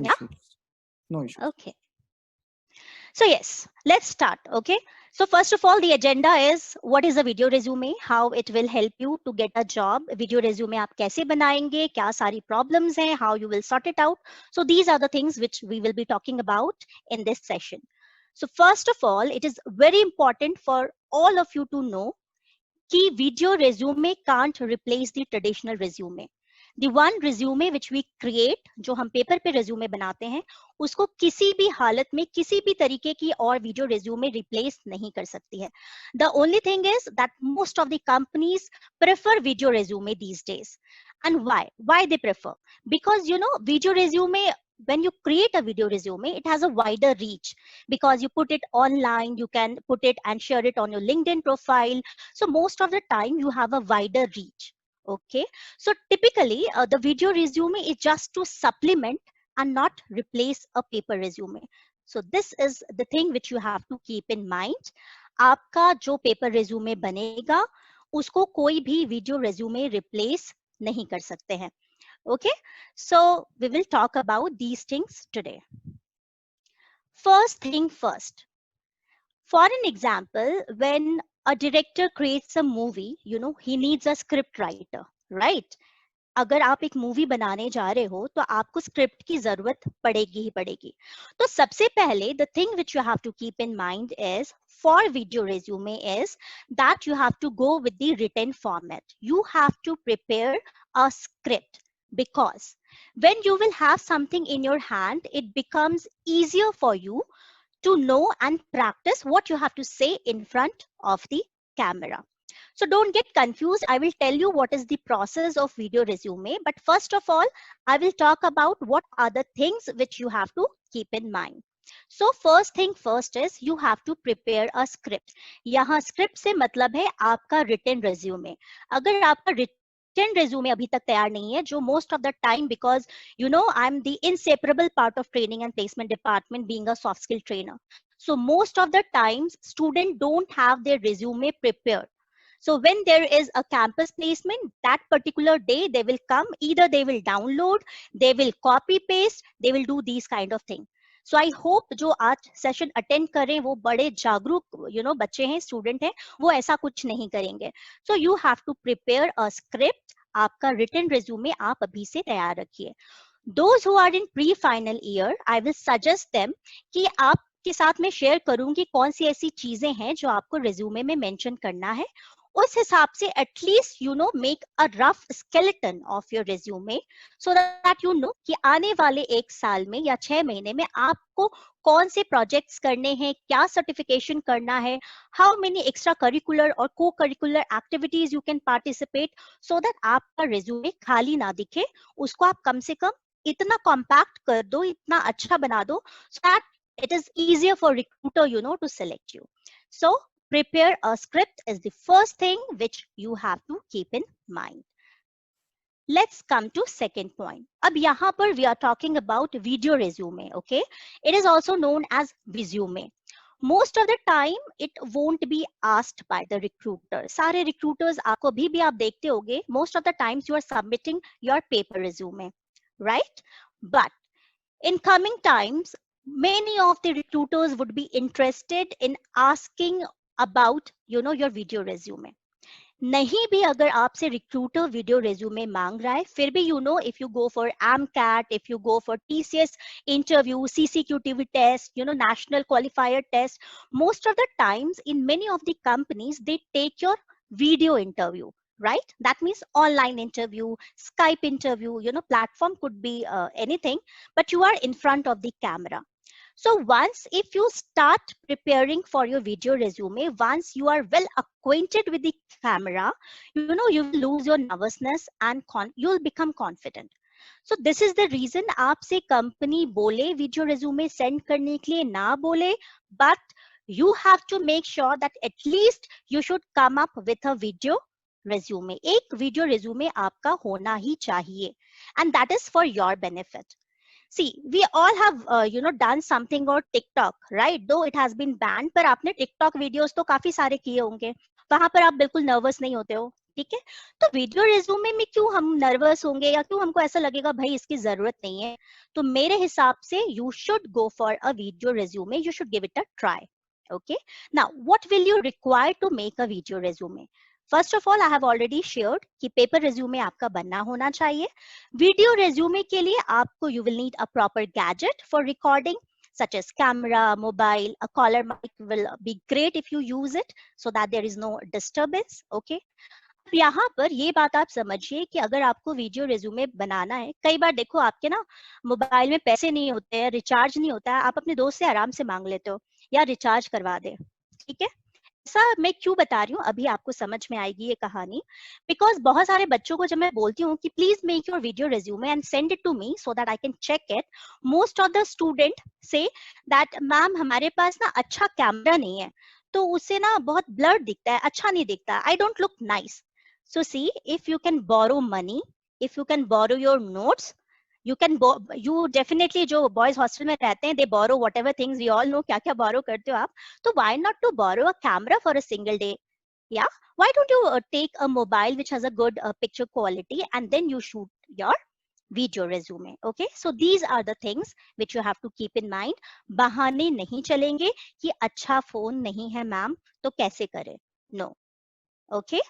Yeah. issues. No issues. Okay. So yes, let's start. Okay. So first of all, the agenda is what is a video resume, how it will help you to get a job. Video resume आप कैसे बनाएंगे, क्या सारी problems हैं, how you will sort it out. So these are the things which we will be talking about in this session. So first of all, it is very important for all of you to know कि video resume can't replace the traditional resume. The one resume which we create, जो हम paper पे resume बनाते हैं, उसको किसी भी हालत में किसी भी तरीके की और video resume replace नहीं कर सकती है. The only thing is that most of the companies prefer video resume these days. And why? Why they prefer? Because video resume, when you create a video resume, it has a wider reach because you put it online, you can put it and share it on your LinkedIn profile. So most of the time you have a wider reach. Okay, so typically the video resume is just to supplement and not replace a paper resume. So this is the thing which you have to keep in mind. आपका जो paper resume बनेगा उसको कोई भी video resume replace नहीं कर सकते हैं. Okay, so we will talk about these things today. First thing first. For an example, when a director creates a movie, he needs a script writer, right? अगर आप एक मूवी बनाने जा रहे हो तो आपको स्क्रिप्ट की जरूरत पड़ेगी ही पड़ेगी. तो सबसे पहले the thing which you have to keep in mind is for video resume is that you have to go with the written format. You have to prepare a script because when you will have something in your hand, it becomes easier for you to know and practice what you have to say in front of the camera. So don't get confused. I will tell you what is the process of video resume. But first of all, I will talk about what are the things which you have to keep in mind. So first thing first is you have to prepare a script. यहाँ script से मतलब है आपका written resume. अगर आपका written resume अभी तक तैयार नहीं है, जो most of the time, because I'm the inseparable part of training and placement department being a soft skill trainer. So most of the times students don't have their resume prepared. So when there is a campus placement, that particular day they will come, either they will download, they will copy paste, they will do these kind of thing. So I hope जो आज session attend करें वो बड़े जागरूक बच्चे हैं, student हैं, वो ऐसा कुछ नहीं करेंगे. So you have to prepare a script. आपका written resume आप अभी से तैयार रखिए. Those who are in pre-final year, I will suggest them कि आप के साथ में शेयर करूंगी कौन सी ऐसी चीजें हैं जो आपको resume में mention करना है. उस हिसाब से at least make a rough skeleton of your resume so that कि आने वाले एक साल में या 6 महीने में आपको कौन से प्रोजेक्ट्स करने हैं, क्या सर्टिफिकेशन करना है, हाउ मेनी एक्स्ट्रा करिकुलर और को curricular activities you can participate, so that आपका रेज्यूमे खाली ना दिखे. उसको आप कम से कम इतना कॉम्पैक्ट कर दो, इतना अच्छा बना दो, so that it is easier for recruiter to select you. So prepare a script is the first thing which you have to keep in mind. Let's come to second point. अब यहाँ पर we are talking about video resume. Okay, it is also known as resume. Most of the time it won't be asked by the recruiter. सारे recruiters आपको भी आप देखते होंगे, most of the times you are submitting your paper resume, right? But in coming times, many of the recruiters would be interested in asking about your video resume. नहीं भी अगर आपसे recruiter video resume मांग रहा है, फिर भी if you go for AMCAT, if you go for TCS interview, CCQTV test, national qualifier test, most of the times in many of the companies they take your video interview. Right? That means online interview, Skype interview, platform could be anything, but you are in front of the camera. So once if you start preparing for your video resume, once you are well acquainted with the camera, you will lose your nervousness and you'll become confident. So this is the reason आपसे company बोले video resume send करने के लिए ना बोले, but you have to make sure that at least you should come up with a video resume. एक video resume आपका होना ही चाहिए, and that is for your benefit. See, we all have done something on TikTok, right? Though it has been banned, पर आपने TikTok videos तो काफी सारे किए होंगे. वहां पर आप बिल्कुल nervous नहीं होते हो ठीक है। तो वीडियो रिज्यूमे में क्यों हम नर्वस होंगे या क्यों हमको ऐसा लगेगा भाई इसकी जरूरत नहीं है, तो मेरे हिसाब से you should go for a video resume, you should give it a try. Okay, now what will you require to make a video resume? First of all, I have already shared कि paper resume आपका बनना होना चाहिए। Video resume के लिए आपको you will need a proper gadget for recording, such as camera, mobile, a collar mic will be great if you use it so that there is no disturbance. Okay. यहाँ पर ये बात आप समझिए कि अगर आपको वीडियो रिज्यूमे बनाना है, कई बार देखो आपके ना मोबाइल में पैसे नहीं होते हैं, रिचार्ज नहीं होता है, आप अपने दोस्त से आराम से मांग लेते हो या रिचार्ज करवा दे, ठीक है। ऐसा मैं क्यों बता रही हूँ, अभी आपको समझ में आएगी ये कहानी। बिकॉज बहुत सारे बच्चों को जब मैं बोलती हूँ कि please make your video resume and send it to me so that I can check it, most of the student से दैट मैम हमारे पास ना अच्छा कैमरा नहीं है, तो उससे ना बहुत ब्लर दिखता है, अच्छा नहीं दिखता, I don't look nice. So see, if you can borrow money, if you can borrow your notes, you can you definitely जो boys hostel में रहते हैं, they borrow whatever things we all know क्या क्या borrow करते हो आप, तो why not to borrow a camera for a single day? Yeah, why don't you take a mobile which has a good picture quality and then you shoot your video resume? Okay, so these are the things which you have to keep in mind. बहाने नहीं चलेंगे कि अच्छा phone नहीं है ma'am तो कैसे करें, no. Okay.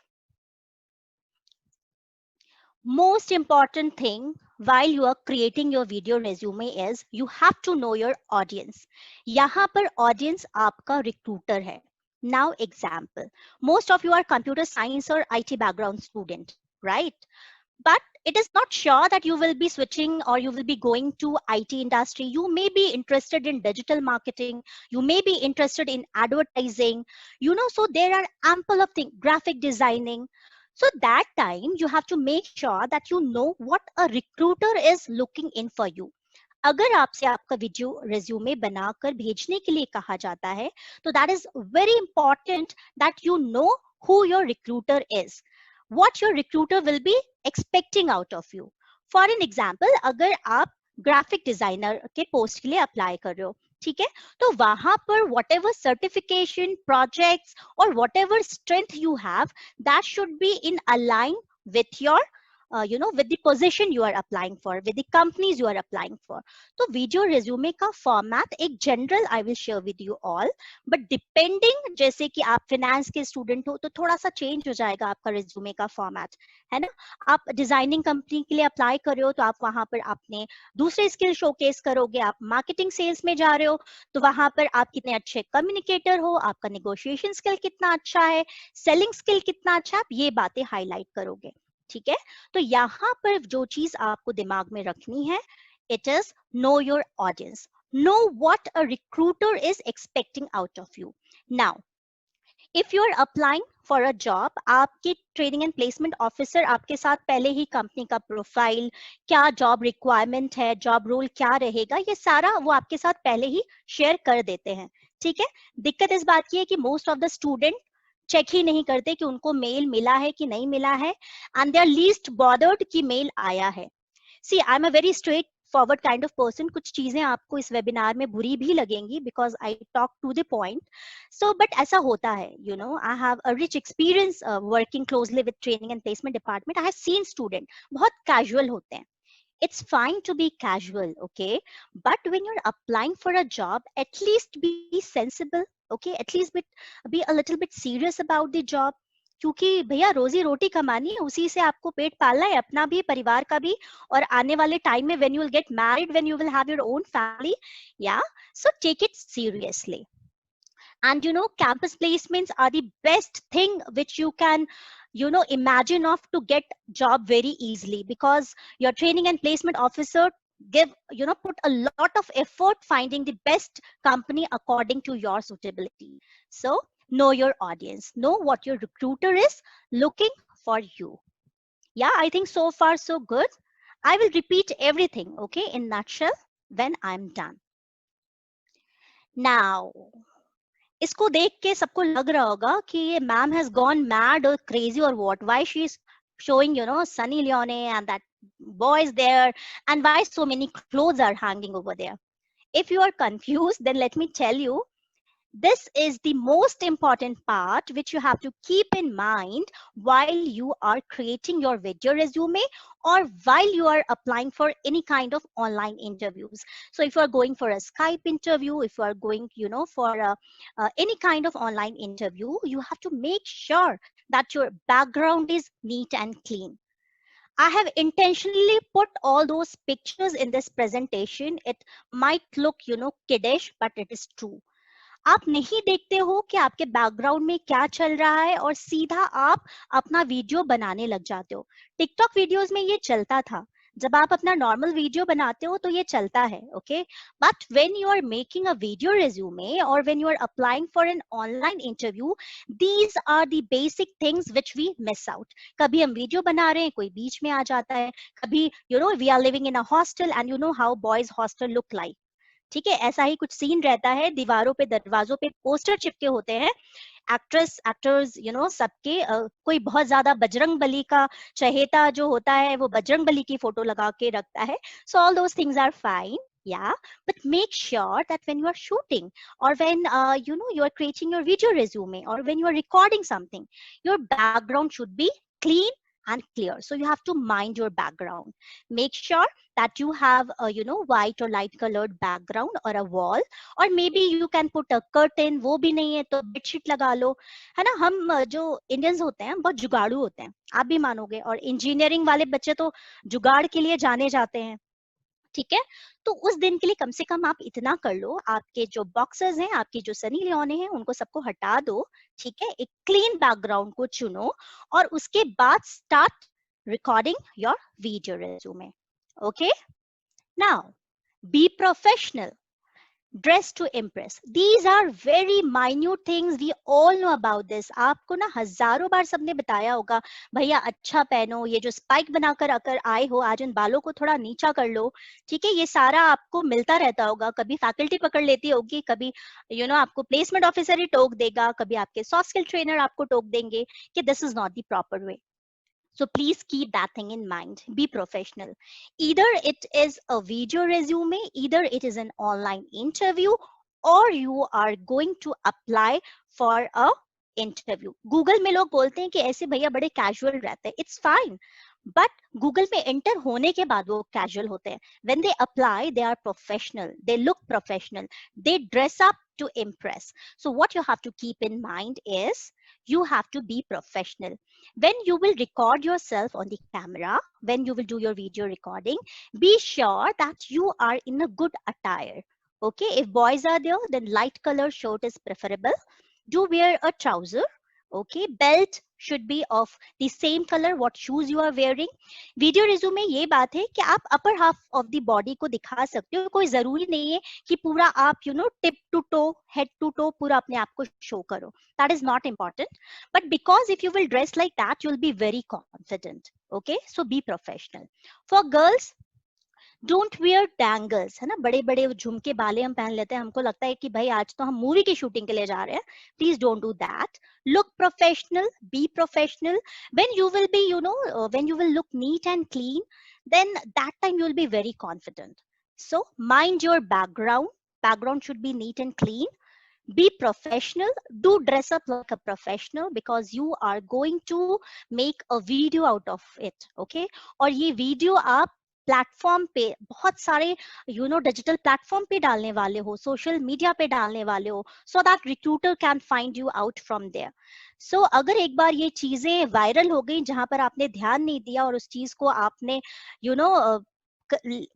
Most important thing while you are creating your video resume is you have to know your audience. यहाँ पर audience आपका recruiter है. Now example, most of you are computer science or IT background student, right? But it is not sure that you will be switching or you will be going to IT industry. You may be interested in digital marketing. You may be interested in advertising, you know, so there are ample of things, graphic designing. So that time you have to make sure that you know what a recruiter is looking in for you. अगर आपसे आपका video resume बनाकर भेजने के लिए कहा जाता है, तो that is very important that you know who your recruiter is, what your recruiter will be expecting out of you. For an example, अगर आप ग्राफिक डिजाइनर के पोस्ट के लिए अप्लाई कर रहे हो, ठीक है, तो वहां पर whatever certification, projects or whatever strength you have, that should be in align with your you know, with the position you are applying for, with the companies you are applying for. तो video resume का format एक general I will share with you all, but depending, जैसे कि आप finance के student हो तो थोड़ा सा चेंज हो जाएगा आपका रिज्यूमे का फॉर्मेट, है ना। आप डिजाइनिंग कंपनी के लिए अप्लाई कर रहे हो तो आप वहां पर अपने दूसरे स्किल शोकेस करोगे। आप मार्केटिंग सेल्स में जा रहे हो तो वहां पर आप कितने अच्छे कम्युनिकेटर हो, आपका नेगोशिएशन स्किल कितना अच्छा है, सेलिंग स्किल कितना अच्छा है, आप ये बातें हाईलाइट करोगे, ठीक है। तो यहाँ पर जो चीज आपको दिमाग में रखनी है, it is know your audience, know what a recruiter is expecting out of you. Now if you are applying for a job, आपके ट्रेनिंग एंड प्लेसमेंट ऑफिसर आपके साथ पहले ही कंपनी का प्रोफाइल, क्या जॉब रिक्वायरमेंट है, जॉब रोल क्या रहेगा, ये सारा वो आपके साथ पहले ही शेयर कर देते हैं, ठीक है। दिक्कत इस बात की है कि most of the student check ही नहीं करते कि उनको मेल मिला है कि नहीं मिला है, and they are least bothered कि मेल आया है। See I am a very straightforward kind of person, कुछ चीजें आपको इस वेबिनार में बुरी भी लगेंगी because I talk to the point, so but ऐसा होता है, you know, I have a rich experience working closely with training and placement department. I have seen student बहुत कैजुअल होते हैं। It's fine to be casual, okay, but when you're applying for a job, at least be sensible, okay, at least be a little bit serious about the job, क्योंकि भैया रोजी रोटी कमानी है, उसी से आपको पेट पालना है, अपना भी परिवार का भी, और आने वाले टाइम में when you will get married, when you will have your own family, yeah, so take it seriously. And you know, campus placements are the best thing which you can, you know, imagine of to get job very easily, because your training and placement officer give, you know, put a lot of effort finding the best company according to your suitability. So know your audience, know what your recruiter is looking for you. Yeah, I think so far so good. I will repeat everything, okay, in nutshell when I'm done. Now इसको देख के सबको लग रहा होगा कि ये ma'am has gone mad और क्रेजी और what, why she is showing, you know, Sunny Leone and that boy is there, and why so many clothes are hanging over there. If you are confused, then let me tell you, This is the most important part which you have to keep in mind while you are creating your video resume or while you are applying for any kind of online interviews. So if you are going for a Skype interview, if you are going, for any kind of online interview, you have to make sure that your background is neat and clean. I have intentionally put all those pictures in this presentation. It might look, kiddish, but it is true. आप नहीं देखते हो कि आपके background में क्या चल रहा है और सीधा आप अपना वीडियो बनाने लग जाते हो. टिकटॉक वीडियोस में ये चलता था. जब आप अपना नॉर्मल वीडियो बनाते हो तो ये चलता है, okay. But when you are making a video resume or when you are applying for an online interview, these are the basic things which we miss out. कभी हम वीडियो बना रहे हैं, कोई बीच में आ जाता है. कभी we are living in a hostel and you know how boys hostel look like. ठीक है, ऐसा ही कुछ सीन रहता है. दीवारों पे, दरवाजों पे पोस्टर चिपके होते हैं. एक्टर्स सबके कोई बहुत ज्यादा बजरंग बली का चहेता जो होता है वो बजरंग बली की फोटो लगा के रखता है. So all those things are fine, yeah, but make sure that when you are shooting or when you are creating your video resume or when you are recording something, your background should be clean and clear. So you have to mind your background. Make sure that you have a white or light colored background or a wall, or maybe you can put a curtain. वो भी नहीं है तो bedsheet लगा लो, है ना. हम जो इंडियंस होते हैं बहुत जुगाड़ू होते हैं, आप भी मानोगे. और इंजीनियरिंग वाले बच्चे तो जुगाड़ के लिए जाने जाते हैं. ठीक है, तो उस दिन के लिए कम से कम आप इतना कर लो. आपके जो बॉक्सेस हैं, आपकी जो सनी लियोने हैं, उनको सबको हटा दो. ठीक है, एक क्लीन बैकग्राउंड को चुनो और उसके बाद start recording your video resume. Okay, now be professional. Dress to impress. These are very minute things. We all know about this. आपको ना हजारों बार सबने बताया होगा, भैया अच्छा पहनो, ये जो स्पाइक बनाकर अगर आए हो आज इन बालों को थोड़ा नीचा कर लो. ठीक है, ये सारा आपको मिलता रहता होगा. कभी फैकल्टी पकड़ लेती होगी, कभी आपको प्लेसमेंट ऑफिसर ही टोक देगा, कभी आपके सॉफ्ट स्किल ट्रेनर आपको टोक देंगे कि this is not the proper way. So please keep that thing in mind. Be professional. Either it is a video resume, either it is an online interview, or you are going to apply for a interview. Google में लोग बोलते हैं कि ऐसे भैया बड़े casual रहते हैं. It's fine. But Google में enter होने के बाद वो casual होते हैं. When they apply, they are professional. They look professional. They dress up to impress. So what you have to keep in mind is you have to be professional. When you will record yourself on the camera, when you will do your video recording, be sure that you are in a good attire. Okay, if boys are there, then light color shirt is preferable. Do wear a trouser. Okay, belt should be of the same color what shoes you are wearing. Video resume ये बात है कि आप upper half of the body को दिखा सकते हो. कोई जरूरी नहीं है कि पूरा आप tip to toe, head to toe पूरा अपने आप को शो करो. That is not important. But because if you will dress like that, you will be very confident. Okay, so be professional. For girls, don't wear dangles, है ना. बड़े बड़े झुमके बाले हम पहन लेते हैं, हमको लगता है कि भाई आज तो हम मूवी की शूटिंग के लिए जा रहे हैं. Please don't do that. Look professional, be professional. When you will be when you will look neat and clean, then that time you will be very confident. So mind your background should be neat and clean. Be professional. Do dress up like a professional because you are going to make a video out of it. Okay, और ये video आप platform पे बहुत सारे digital platform पे डालने वाले हो, सोशल मीडिया पे डालने वाले हो, so that recruiter can find you out from there. So अगर एक बार ये चीजें वायरल हो गई जहां पर आपने ध्यान नहीं दिया और उस चीज को आपने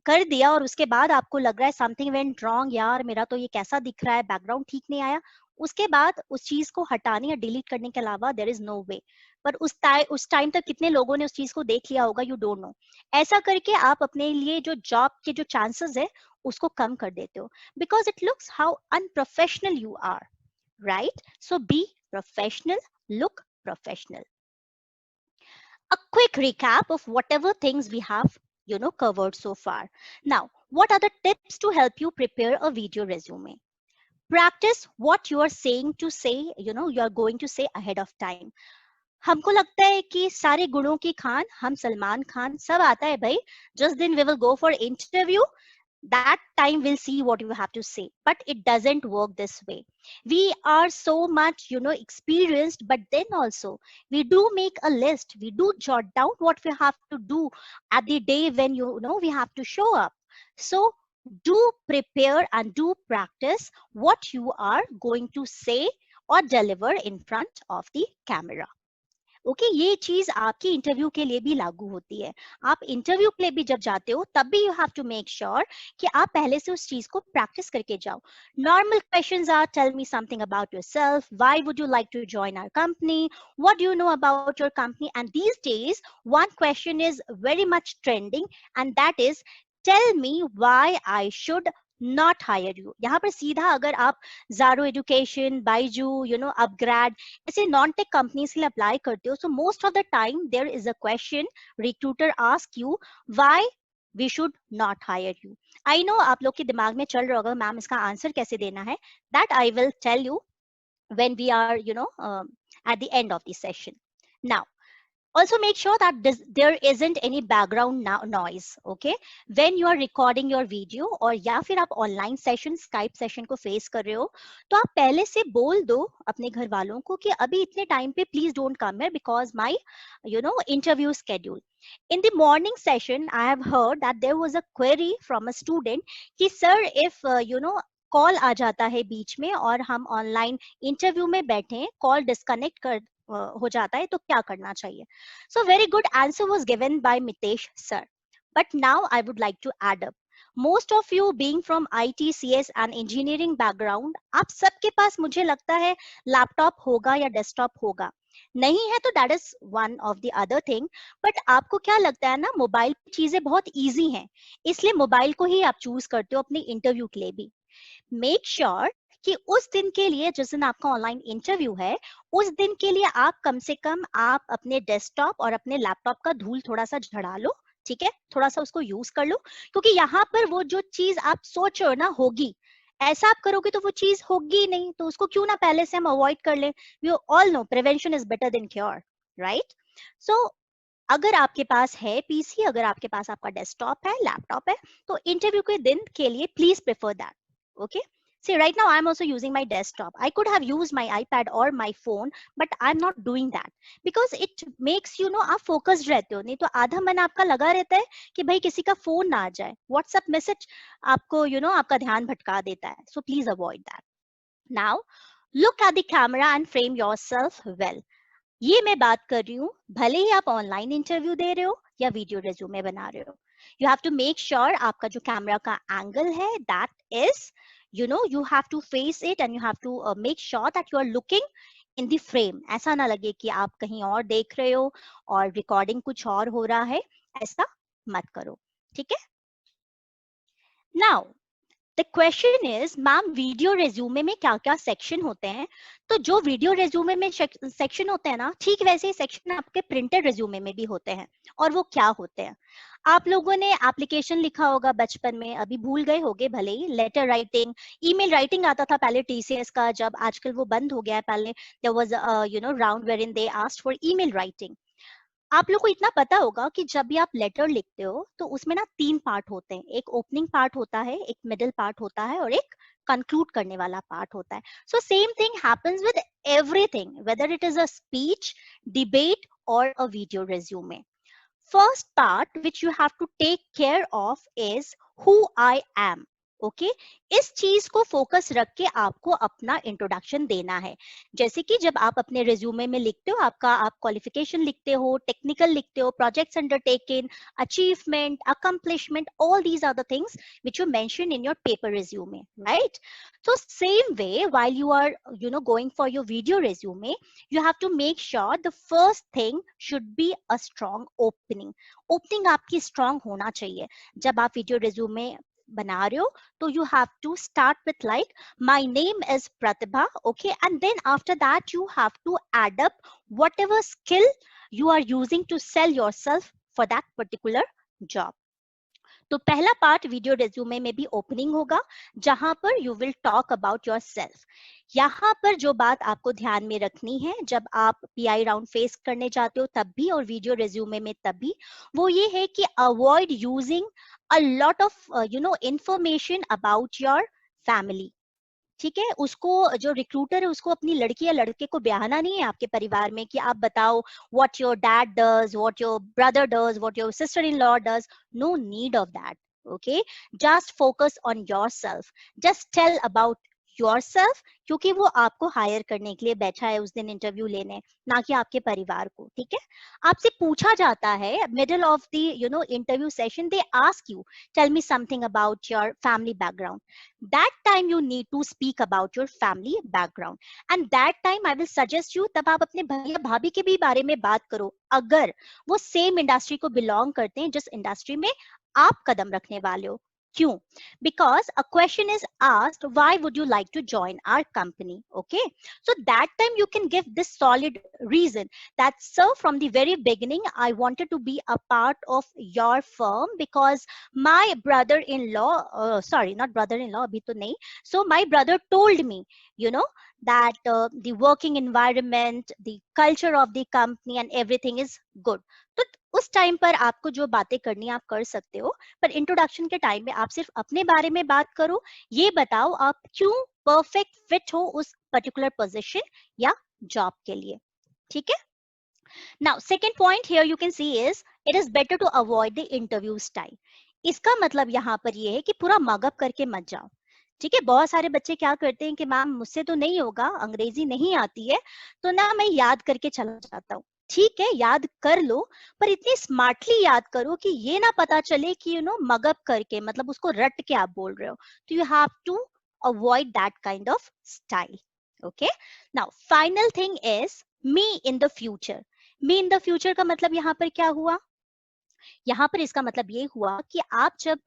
कर दिया और उसके बाद आपको लग रहा है समथिंग वेंट रॉन्ग, यार मेरा तो ये कैसा दिख रहा है, बैकग्राउंड ठीक नहीं आया, उसके बाद उस चीज को हटाने या डिलीट करने के अलावा देयर इज नो वे. पर उस टाइम तक कितने लोगों ने उस चीज को देख लिया होगा, यू डोंट नो. ऐसा करके आप अपने लिए जो जॉब के जो चांसेस है उसको कम कर देते हो, because it looks how unprofessional you are, right. So be professional, look professional. A quick recap of whatever things we have covered so far. Now, what are the tips to help you prepare a video resume? Practice what you are saying to say, you are going to say ahead of time. हमको लगता है कि सारे गुणों की खान हम सलमान खान, सब आता है भाई. जिस दिन we will go for interview, that time we'll see what you have to say, but it doesn't work this way. We are so much, experienced, but then also we do make a list, we do jot down what we have to do at the day when we have to show up. So do prepare and do practice what you are going to say or deliver in front of the camera. Okay ये चीज आपकी interview के लिए भी लागू होती है। आप इंटरव्यू के लिए भी जब जाते हो तब भी you have to make sure कि आप पहले से उस चीज को प्रैक्टिस करके जाओ। Normal questions are tell me something about yourself, why would you like to join our company, what do you know about your company, and these days one question is very much trending and that is tell me why I should not hire you. यहाँ पर सीधा अगर आप Jaro education, Byju, upGrad ऐसे non tech companies के लिए apply करते हो, so most of the time there is a question recruiter ask you why we should not hire you. I know आप लोग के दिमाग में चल रहा होगा मैम इसका आंसर कैसे देना है, that I will tell you when we are at the end of the session. Now also make sure that there isn't any background noise, okay, when you are recording your video or या फिर आप online session Skype session को face कर रहे हो, तो आप पहले से बोल दो अपने घर वालों को कि अभी इतने टाइम पे please don't come here because my interview schedule. In the morning session I have heard that there was a query from a student कि sir if कॉल आ जाता है बीच में और हम ऑनलाइन इंटरव्यू में बैठे, कॉल डिस्कनेक्ट कर हो जाता है तो क्या करना चाहिए। So very good answer was given by Mitesh sir, but now I would like to add up, most of you being from IT, CS and engineering background, आप सबके पास मुझे लगता है लैपटॉप होगा या डेस्कटॉप होगा, नहीं है तो that is one of the other thing. But आपको क्या लगता है ना, मोबाइल पे चीजें बहुत ईजी हैं, इसलिए मोबाइल को ही आप चूज करते हो अपने इंटरव्यू के लिए भी। मेक श्योर कि उस दिन के लिए, जिस दिन आपका ऑनलाइन इंटरव्यू है, उस दिन के लिए आप कम से कम आप अपने डेस्कटॉप और अपने लैपटॉप का धूल थोड़ा सा झड़ा लो, ठीक है, थोड़ा सा उसको यूज कर लो, क्योंकि यहाँ पर वो जो चीज आप सोच रहे हो ना होगी, ऐसा आप करोगे तो वो चीज होगी नहीं, तो उसको क्यों ना पहले से हम अवॉइड कर ले। We all know prevention is better than cure, right. So अगर आपके पास है पीसी, अगर आपके पास आपका डेस्कटॉप है, लैपटॉप है, तो इंटरव्यू के दिन के लिए please prefer that, okay. See, right now I'm also using my desktop. I could have used my iPad or my phone, but I'm not doing that because it makes आप focused रहते हो, नहीं तो आधा मन आपका लगा रहता है कि भाई किसी का फोन ना आ जाए, WhatsApp मैसेज आपको आपका ध्यान भटका देता है, so please avoid that. Now look at the camera and frame yourself well. ये मैं बात कर रही हूँ भले ही आप ऑनलाइन इंटरव्यू दे रहे हो या वीडियो रेज्यूमे बना रहे हो, you have to make sure आपका जो कैमरा का एंगल है that is you have to face it and you have to make sure that you are looking in the frame. ऐसा ना लगे कि आप कहीं और देख रहे हो और रिकॉर्डिंग कुछ और हो रहा है, ऐसा मत करो, ठीक है। Now the question is ma'am video resume में क्या क्या सेक्शन होते हैं, तो जो वीडियो रेज्यूमे में सेक्शन होते हैं ना, ठीक वैसे ही सेक्शन आपके प्रिंटेड रेज्यूमे में भी होते हैं। और वो क्या होते हैं, आप लोगों ने एप्लीकेशन लिखा होगा बचपन में, अभी भूल गए होगे भले ही, लेटर राइटिंग, ईमेल राइटिंग आता था पहले टीसीएस का, जब आजकल वो बंद हो गया है, पहले there was round where in they asked for email writing. आप लोग को इतना पता होगा कि जब भी आप लेटर लिखते हो तो उसमें ना 3 पार्ट होते हैं, एक ओपनिंग पार्ट होता है, एक मिडिल पार्ट होता है और एक कंक्लूड करने वाला पार्ट होता है। So same thing happens with everything, whether it is a speech, debate और a video resume. First part which you have to take care of is who I am. Okay इस चीज को focus रख के आपको अपना इंट्रोडक्शन देना है। जैसे कि जब आप अपने रिज्यूमे में लिखते हो, आप क्वालिफिकेशन लिखते हो, टेक्निकल लिखते हो, projects undertaken, achievement, accomplishment, all these are the things which you mention in your paper resume, right. So same way, while you are going for your video resume, you have to make sure the first thing should be a strong opening. Opening आपकी strong होना चाहिए। जब आप video resume बना रहे हो तो you have to start with like my name is Pratibha, okay, and then after that you have to add up whatever skill you are using to sell yourself for that particular job. तो पहला part video resume में भी opening होगा, जहां पर you will talk about your self. यहाँ पर जो बात आपको ध्यान में रखनी है जब आप पीआई राउंड फेस करने जाते हो तब भी और वीडियो रेज्यूमे में तब भी, वो ये है कि avoid using a lot of information about your family. ठीक है, उसको जो रिक्रूटर है उसको अपनी लड़की या लड़के को ब्याहना नहीं है आपके परिवार में कि आप बताओ what your dad does, what your brother does, what your sister in law does. No need of that. Okay, just focus on yourself, just tell about yourself, क्योंकि वो आपको हायर करने के लिए बैठा है उस दिन इंटरव्यू लेने, ना कि आपके परिवार को। ठीक है, आपसे पूछा जाता है middle of the interview session, they ask you tell me something about your family background. that time you need to speak about your family background, and that time I will suggest you तब आप अपने भैया भाभी के भी बारे में बात करो, अगर वो सेम इंडस्ट्री को बिलोंग करते हैं जिस इंडस्ट्री में आप कदम रखने वाले हो। क्यों? Because a question is asked, why would you like to join our company? Okay, so that time you can give this solid reason that, sir, from the very beginning I wanted to be a part of your firm because my brother-in-law, sorry, not brother-in-law, abhi to nahi, so my brother told me, you know, that the working environment, the culture of the company and everything is good. तो उस time पर आपको जो बातें करनी आप कर सकते हो, पर इंट्रोडक्शन के टाइम में आप सिर्फ अपने बारे में बात करो, ये बताओ आप क्यों परफेक्ट फिट हो उस पर्टिकुलर पोजीशन या जॉब के लिए। ठीक है, now second point here you can see is it is better to avoid the interview style। इसका मतलब यहाँ पर ये है कि पूरा मगअप करके मत जाओ। ठीक है, बहुत सारे बच्चे क्या करते हैं कि मैम मुझसे तो नहीं होगा, अंग्रेजी नहीं आती है, तो ना मैं याद करके चला जाता हूँ। ठीक है, याद कर लो, पर इतनी स्मार्टली याद करो कि ये ना पता चले कि मगअप करके, मतलब उसको रट के आप बोल रहे हो। तो you have to avoid that kind of style. Okay, now final thing is me in the future. Me in the future का मतलब यहाँ पर क्या हुआ? यहाँ पर इसका मतलब ये हुआ कि आप जब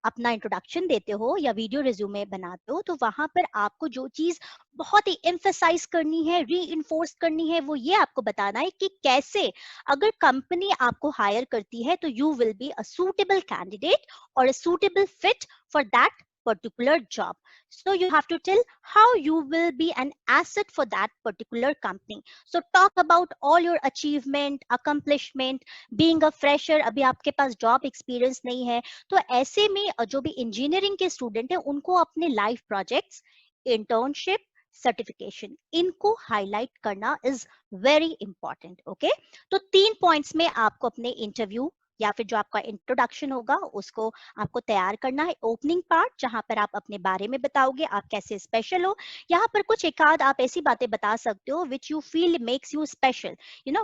अपना इंट्रोडक्शन देते हो या वीडियो रिज्यूमे बनाते हो, तो वहां पर आपको जो चीज बहुत ही एम्फसाइज करनी है, री करनी है, वो ये आपको बताना है कि कैसे अगर कंपनी आपको हायर करती है तो you will be a suitable candidate और a suitable fit for that particular job. So you have to tell how you will be an asset for that particular company. So talk about all your achievement, accomplishment, being a fresher, अभी आपके पास job experience नहीं है, तो ऐसे में जो भी engineering के स्टूडेंट है उनको अपने लाइफ प्रोजेक्ट्स, इंटर्नशिप, सर्टिफिकेशन, इनको हाईलाइट करना इज वेरी इंपॉर्टेंट। ओके, तो 3 पॉइंट्स में आपको अपने इंटरव्यू या फिर जो आपका इंट्रोडक्शन होगा उसको आपको तैयार करना है। ओपनिंग पार्ट जहां पर आप अपने बारे में बताओगे, आप कैसे स्पेशल हो। यहाँ पर कुछ एक आध आप ऐसी बातें बता सकते हो which you feel makes you special,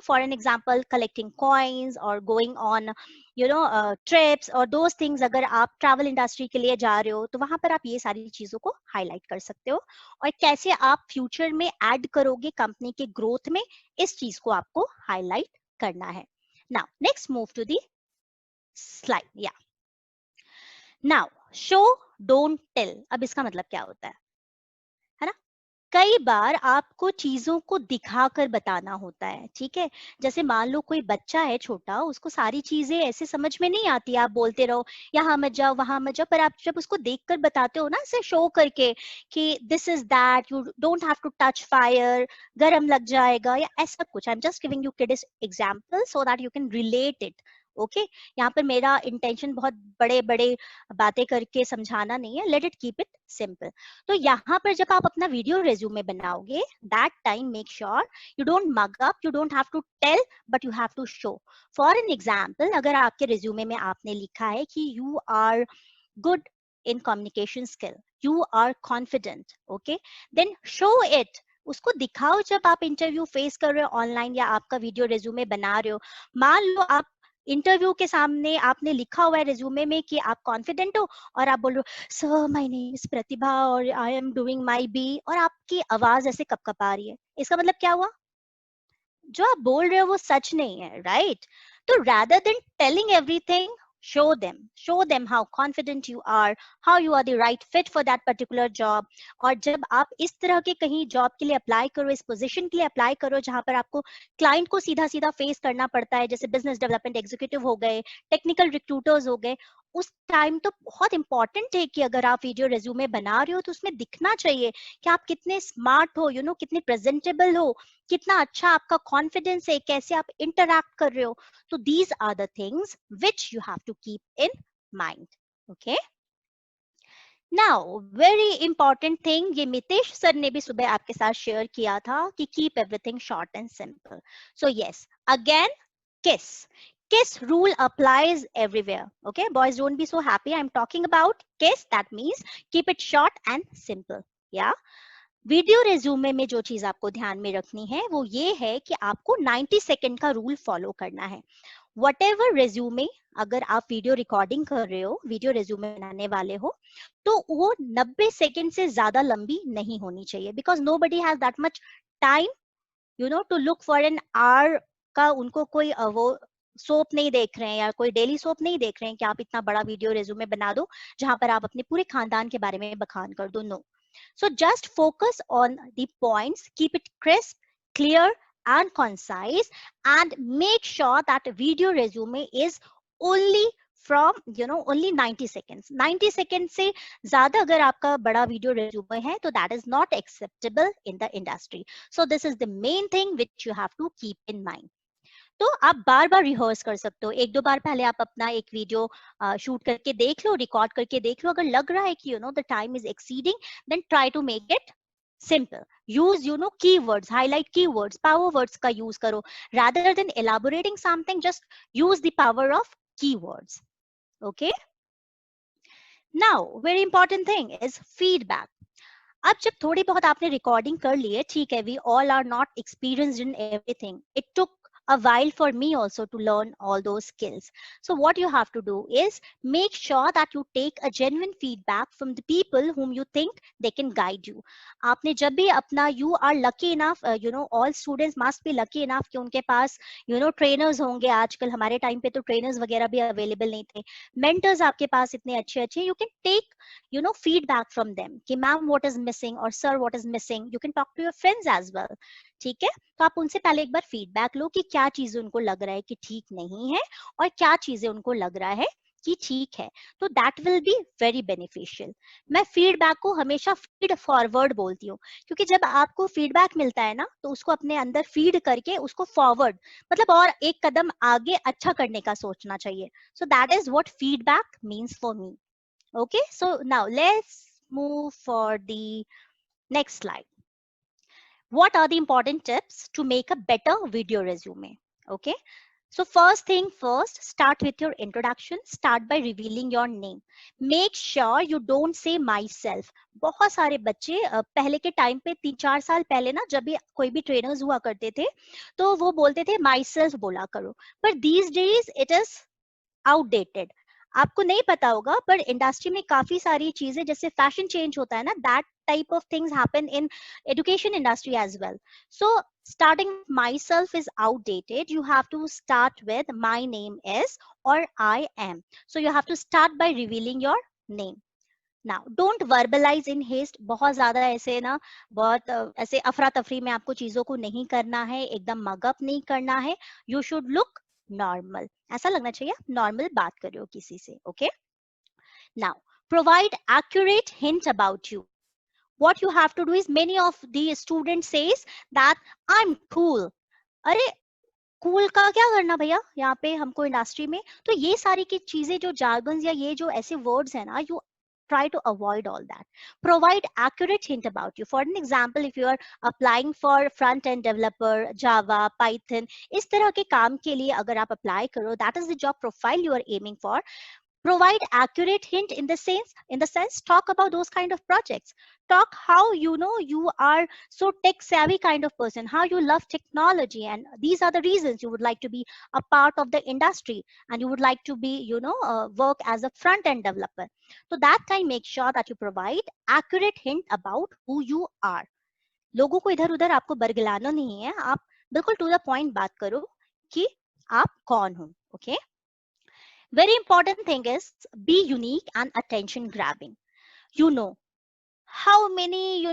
for an example collecting coins और गोइंग ऑन ट्रिप्स और दोज थिंग्स। अगर आप ट्रैवल इंडस्ट्री के लिए जा रहे हो तो वहां पर आप ये सारी चीजों को हाईलाइट कर सकते हो, और कैसे आप फ्यूचर में ऐड करोगे कंपनी के ग्रोथ में, इस चीज को आपको हाईलाइट करना है। Now next move to the slide, yeah, now show don't tell। अब इसका मतलब क्या होता है ना? कई बार आपको चीजों को दिखाकर बताना होता है। ठीक है, जैसे मान लो कोई बच्चा है छोटा, उसको सारी चीजें ऐसे समझ में नहीं आती, आप बोलते रहो यहाँ मत जाओ वहां मत जाओ, पर आप जब उसको देखकर बताते हो ना, ऐसे शो करके कि this is that, you don't have to touch fire, गरम लग जाएगा या ऐसा कुछ। I am just giving you kids example so that you can relate it. Okay, यहाँ पर मेरा इंटेंशन बहुत बड़े बड़े बातें करके समझाना नहीं है, let it keep it simple. तो यहाँ पर जब आप अपना वीडियो रेज्यूमे बनाओगे, that time make sure you don't mug up, you don't have to tell but you have to show. For an example, अगर आपके रेज्यूमे में आपने लिखा है कि you are good in communication skill, you are confident, okay, then show it, उसको दिखाओ जब आप इंटरव्यू फेस कर रहे हो ऑनलाइन या आपका वीडियो रेज्यूमे बना रहे हो। मान लो आप इंटरव्यू के सामने आपने लिखा हुआ है रेज्यूमे में कि आप कॉन्फिडेंट हो और आप बोल रहे हो sir my name is Pratibha और I am doing my B, और आपकी आवाज ऐसे कपकपा रही है, इसका मतलब क्या हुआ? जो आप बोल रहे हो वो सच नहीं है, राइट? तो rather than telling everything, show them how confident you are, how you are the right fit for that particular job। और जब आप इस तरह के कहीं जॉब के लिए अप्लाई करो, इस पोजीशन के लिए अप्लाई करो जहां पर आपको क्लाइंट को सीधा सीधा फेस करना पड़ता है, जैसे बिजनेस डेवलपमेंट एग्जीक्यूटिव हो गए, टेक्निकल रिक्रूटर्स हो गए, उस टाइम तो बहुत इंपॉर्टेंट है कि अगर आप वीडियो रेज्यूमे बना रहे हो तो उसमें दिखना चाहिए कि आप कितने स्मार्ट हो, कितने प्रेजेंटेबल हो, कितना अच्छा आपका कॉन्फिडेंस है, कैसे आप इंटरैक्ट कर रहे हो. तो these are the things which you have to keep in mind. Okay. Now very important thing, ये मितेश सर ने भी सुबह आपके साथ शेयर किया था कि keep everything short and simple. So yes, again kiss rule applies everywhere. Okay, boys, don't be so happy. I'm talking about kiss. That means keep it short and simple. Yeah. Video resume में जो चीज आपको ध्यान में रखनी है वो ये है कि आपको 90 सेकंड का रूल फॉलो करना है. वट एवर रेज्यूमे, अगर आप वीडियो रिकॉर्डिंग कर रहे हो, वीडियो रेज्यूमे बनाने वाले हो, तो वो 90 सेकंड से ज्यादा लंबी नहीं होनी चाहिए. Because nobody has that much time to look for an hour का. उनको कोई वो सोप नहीं देख रहे हैं या कोई डेली सोप नहीं देख रहे हैं कि आप इतना बड़ा वीडियो रेज्यूमे बना दो जहां पर आप अपने पूरे खानदान के बारे में बखान कर दो. No. So just focus on the points, keep it crisp, clear and concise, and make sure that video resume is only from only 90 seconds. 90 seconds से ज़्यादा अगर आपका बड़ा वीडियो रेज्यूमे है तो that is not acceptable in the industry. So this is the main thing which you have to keep in mind. तो आप बार बार rehearse कर सकते हो. एक दो बार पहले आप अपना एक वीडियो शूट करके देख लो, रिकॉर्ड करके देख लो. अगर लग रहा है कि the time is exceeding, then try to make it simple. Use keywords, highlight keywords, power words का यूज करो. Rather than elaborating something, just use the power of keywords. Okay. Now very important thing is feedback. अब जब थोड़ी बहुत आपने recording कर ली है, ठीक है, we all are not experienced in everything. It took a while for me also to learn all those skills. So what you have to do is make sure that you take a genuine feedback from the people whom you think they can guide you. आपने जब भी अपना, you are lucky enough, all students must be lucky enough कि उनके पास trainers होंगे. आजकल हमारे time पे तो trainers वगैरह भी available नहीं थे. mentors आपके पास इतने अच्छे अच्छे, you can take feedback from them कि ma'am what is missing or sir what is missing. You can talk to your friends as well. ठीक है. तो आप उनसे पहले एक बार फीडबैक लो कि क्या चीजें उनको लग रहा है कि ठीक नहीं है और क्या चीजें उनको लग रहा है कि ठीक है. तो that will be very beneficial. मैं फीडबैक को हमेशा फीड फॉरवर्ड बोलती हूँ, क्योंकि जब आपको फीडबैक मिलता है ना तो उसको अपने अंदर फीड करके उसको फॉरवर्ड, मतलब और एक कदम आगे अच्छा करने का सोचना चाहिए. सो that is what feedback means for me. Okay. So now let's move for the next slide. What are the important tips to make a better video resume? Okay, so first thing first, start with your introduction. Start by revealing your name. Make sure you don't say myself. बहुत सारे बच्चे पहले के time पे 3-4 साल पहले ना, जब भी कोई भी ट्रेनर्स हुआ करते थे तो वो बोलते थे myself बोला करो. पर these days it is outdated. आपको नहीं पता होगा पर इंडस्ट्री में काफी सारी चीजें, जैसे फैशन चेंज होता है ना, that type of things happen in education industry as well. So starting myself is outdated. You have to start with my name is or I am. So you have to start by revealing your name. Now don't verbalize in haste. बहुत ज्यादा ऐसे ना, बहुत ऐसे अफरा तफरी में आपको चीजों को नहीं करना है, एकदम मगअप नहीं करना है. You should look normal. ऐसा लगना चाहिए आप नॉर्मल बात कर रहे हो किसी से. Okay. Now provide accurate hint about you. what you have to do is, many of the students says that I'm cool. अरे कूल का क्या करना भैया यहाँ पे हमको इंडस्ट्री में. तो ये सारी की चीजें जो जार्गन्स या ये जो ऐसे वर्ड्स है ना, you try to avoid all that. Provide accurate hint about you. For an example, if you are applying for front end developer, Java, Python, इस तरह के काम के लिए अगर आप apply करो, that is the job profile you are aiming for. Provide accurate hint in the sense talk about those kind of projects. Talk how you are so tech savvy kind of person, how you love technology, and these are the reasons you would like to be a part of the industry and you would like to be work as a front end developer. So that time make sure that you provide accurate hint about who you are. लोगों को इधर उधर आपको बरगलाना नहीं है, आप बिल्कुल to the point बात करो कि आप कौन हो. Okay. Very important thing is be unique and attention grabbing. How many,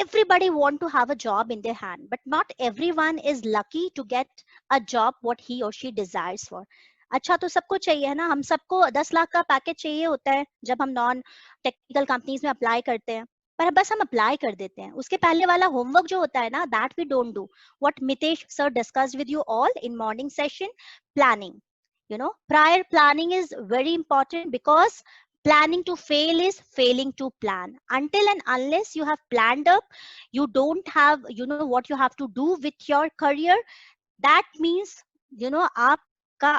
everybody want to have a job in their hand, but not everyone is lucky to get a job what he or she desires for. अच्छा तो सबको चाहिए है ना, हम सबको 10 लाख का package चाहिए होता है जब हम नॉन टेक्निकल कंपनीज में अप्लाई करते हैं, पर बस हम अप्लाई कर देते हैं, उसके पहले वाला होमवर्क जो होता है ना, that we don't do. What Mitesh sir discussed with you all in morning session, planning. Prior planning is very important, because planning to fail is failing to plan. Until and unless you have planned up, you don't have, what you have to do with your career. That means, आपका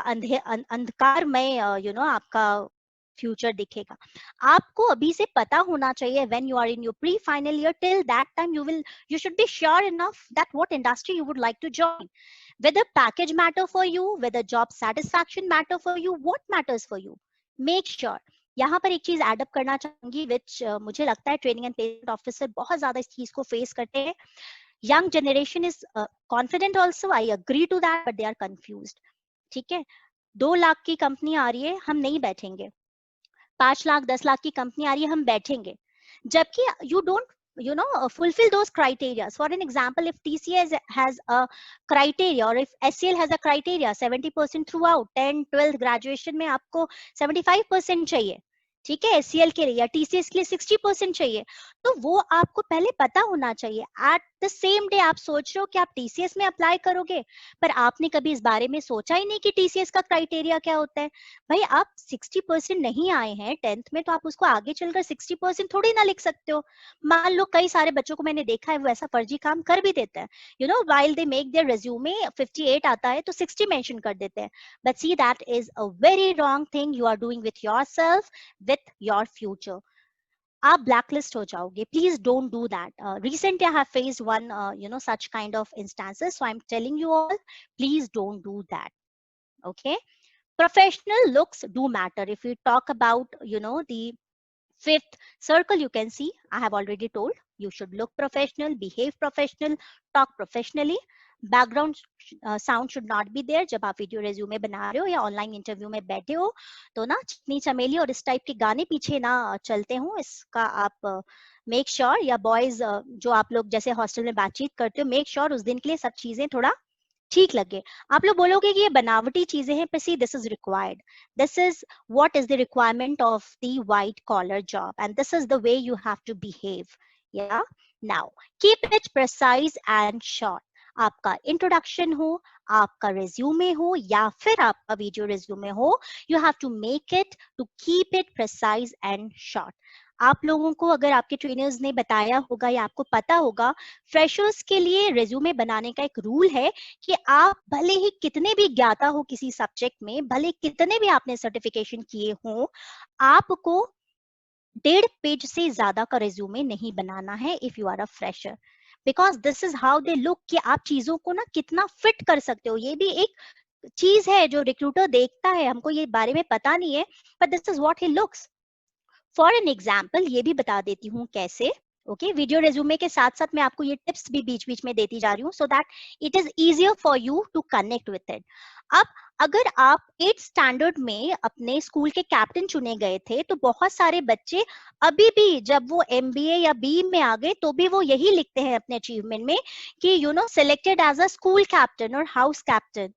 अंधकार में, आपका future दिखेगा. आपको अभी से पता होना चाहिए, when you are in your pre final year, till that time you should be sure enough that what industry you would like to join, whether package matter for you, whether job satisfaction matter for you, what matters for you. Make sure. यहाँ पर एक चीज add up करना चाहूंगी, विच मुझे लगता है training and placement officer बहुत ज्यादा इस चीज को फेस करते हैं. Young generation is confident also, I agree to that, but they are confused. ठीक है, 2 लाख की कंपनी आ रही है, हम नहीं बैठेंगे. 5 लाख 10 लाख की कंपनी आ रही है, हम बैठेंगे. जबकि you don't fulfill those criteria. For an example, if TCS has a criteria, or if SCL has a criteria 70% throughout 10 12 graduation में आपको 75% चाहिए, ठीक है, SCL के लिए या TCS के लिए 60% चाहिए, तो वो आपको पहले पता होना चाहिए. एट द सेम डे आप सोच रहे हो कि आप TCS में अप्लाई करोगे, पर आपने कभी इस बारे में सोचा ही नहीं कि TCS का क्राइटेरिया क्या होता है. भाई आप 60% नहीं आए हैं 10th में, तो आप उसको आगे चलकर 60% थोड़ी ना लिख सकते हो. मान लो कई सारे बच्चों को मैंने देखा है, वो ऐसा फर्जी काम कर भी देते हैं. while they make their resume 58 आता है तो 60 मेंशन कर देते हैं. But see, that is a very wrong thing you are doing with yourself, with your future. आप blacklist हो जाओगे. Please don't do that. Recently I have faced one such kind of instances, so I'm telling you all, please don't do that. Okay, professional looks do matter. If we talk about the 5th circle, you can see I have already told you should look professional, behave professional, talk professionally. Background sound should not be there. जब आप video resume बना रहे हो या online interview में बैठे हो, तो ना चिकनी चमेली और इस टाइप के गाने पीछे ना चलते हो. इसका आप मेक श्योर, या बॉयज जो आप लोग जैसे हॉस्टल में बातचीत करते हो, मेक श्योर उस दिन के लिए सब चीजें थोड़ा ठीक लगे. आप लोग बोलोगे कि ये बनावटी चीजें हैं, पर see, this is required. This is what is the requirement of the white collar job, and this is the way you have to behave. Yeah now keep it precise and short. आपका introduction हो, आपका resume हो, या फिर आपका video resume हो, you have to make it to keep it precise and short. आप लोगों को अगर आपके ट्रेनर्स ने बताया होगा या आपको पता होगा, फ्रेशर्स के लिए रेज्यूमे बनाने का एक रूल है कि आप भले ही कितने भी ज्ञाता हो किसी सब्जेक्ट में, भले कितने भी आपने सर्टिफिकेशन किए हो, आपको 1.5 पेज से ज्यादा का रेज्यूमे नहीं बनाना है if you are a fresher. Because this is how they look, कि आप चीजों को ना कितना फिट कर सकते हो. ये भी एक चीज है जो रिक्रूटर देखता है, हमको ये बारे में पता नहीं है, but this is what he looks. For an example ये भी बता देती हूँ कैसे. ओके, वीडियो रेज्यूमे के साथ साथ मैं आपको ये टिप्स भी बीच बीच में देती जा रही हूँ, so that it is easier for you to connect with it. अब अगर आप 8th स्टैंडर्ड में अपने स्कूल के कैप्टन चुने गए थे, तो बहुत सारे बच्चे अभी भी जब वो MBA या BE में आ गए, तो भी वो यही लिखते हैं अपने अचीवमेंट में कि selected as a school captain और house captain.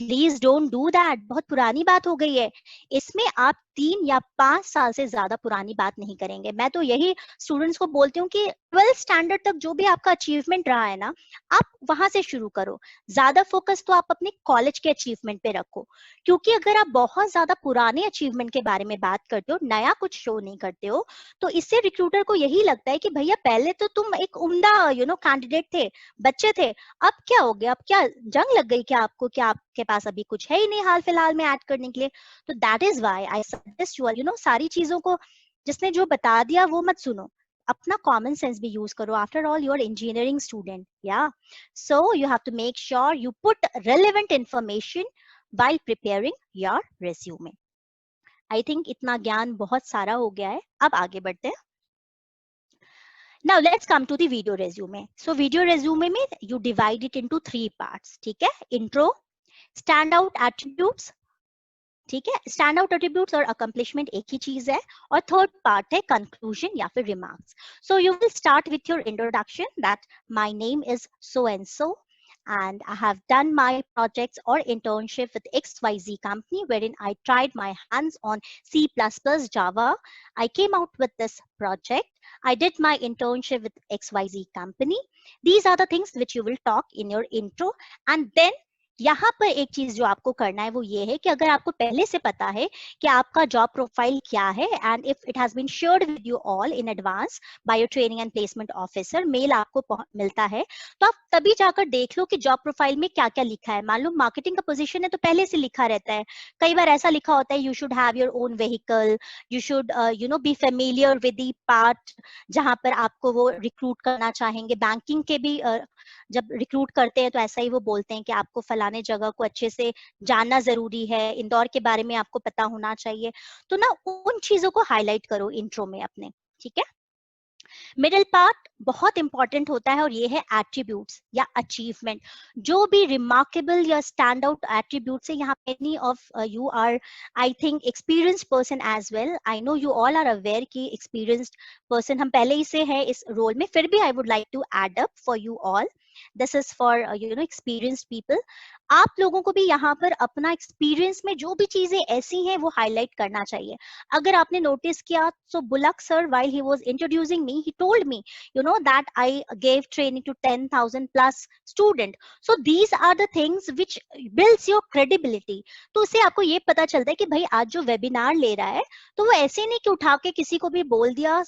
Please don't do that. बहुत पुरानी बात हो गई है. इसमें आप 3 या 5 साल से ज्यादा पुरानी बात नहीं करेंगे. मैं तो यही स्टूडेंट्स को बोलती हूँ कि 12th स्टैंडर्ड तक जो भी आपका अचीवमेंट रहा है ना, आप वहां से शुरू करो. ज्यादा फोकस तो आप अपने कॉलेज के अचीवमेंट पे रखो, क्योंकि अगर आप बहुत ज्यादा पुराने अचीवमेंट के बारे में बात करते हो, नया कुछ शो नहीं करते हो, तो इससे रिक्रूटर को यही लगता है कि भैया पहले तो तुम एक उम्दा कैंडिडेट थे, बच्चे थे, अब क्या हो गया, अब क्या जंग लग गई क्या आपको, क्या आपके पास अभी कुछ है ही नहीं हाल फिलहाल में ऐड करने के लिए. तो that is why I suggest you सारी चीजों को जिसने जो बता दिया वो मत सुनो, अपना कॉमन सेंस भी यूज करो. After all you are engineering student. Yeah so you have to make sure you put relevant information while preparing your resume. I think इतना ज्ञान बहुत सारा हो गया है. अब आगे बढ़ते हैं. Now let's come to the video resume. So video resume में you divide it into 3 parts. ठीक है, intro, standout attributes, ठीक है, स्टैंड आउट एट्रीब्यूट्स और अकम्प्लिशमेंट एक ही चीज है, और थर्ड पार्ट है कंक्लूजन या फिर remarks. So you will start with your introduction that my name is so and so, and I have done my projects or internship with XYZ company wherein I tried my hands on C++, Java. I came out with this project. I did my internship with XYZ company. These are the things which you will talk in your intro. And then यहाँ पर एक चीज जो आपको करना है वो ये है कि अगर आपको पहले से पता है कि आपका जॉब प्रोफाइल क्या है, and if it has been shared with you all in advance by your training and placement officer, mail आपको मिलता है, तो आप तभी जाकर देख लो कि जॉब प्रोफाइल में क्या क्या लिखा है. मान लो मार्केटिंग का पोजीशन है तो पहले से लिखा रहता है. कई बार ऐसा लिखा होता है, you should have your own vehicle, you should be familiar with the part जहां पर आपको वो रिक्रूट करना चाहेंगे. बैंकिंग के भी जब रिक्रूट करते हैं तो ऐसा ही वो बोलते हैं कि आपको फलाने जगह को अच्छे से जानना जरूरी है, इंदौर के बारे में आपको पता होना चाहिए. तो ना उन चीजों को हाईलाइट करो इंट्रो में अपने. ठीक है. मिडिल पार्ट बहुत इंपॉर्टेंट होता है और ये है एट्रीब्यूट्स या अचीवमेंट. जो भी रिमार्केबल या स्टैंड आउट एट्रीब्यूट्स है, यहाँ many of you are I think experienced person as well. I know you all are aware कि एक्सपीरियंस्ड पर्सन हम पहले ही से है इस रोल में, फिर भी I would like to add up for you all. This is for experienced people. आप लोगों को भी यहाँ पर अपना एक्सपीरियंस में जो भी चीजें ऐसी हैं वो हाईलाइट करना चाहिए. अगर आपने नोटिस किया, सो बुलक sir while he was introducing me, he told me that I gave training to 10,000 plus student. So these are the things which builds your credibility. तो उससे आपको ये पता चलता है कि भाई आज जो वेबिनार ले रहा है तो वो ऐसे नहीं कि उठा के किसी को भी बोल दिया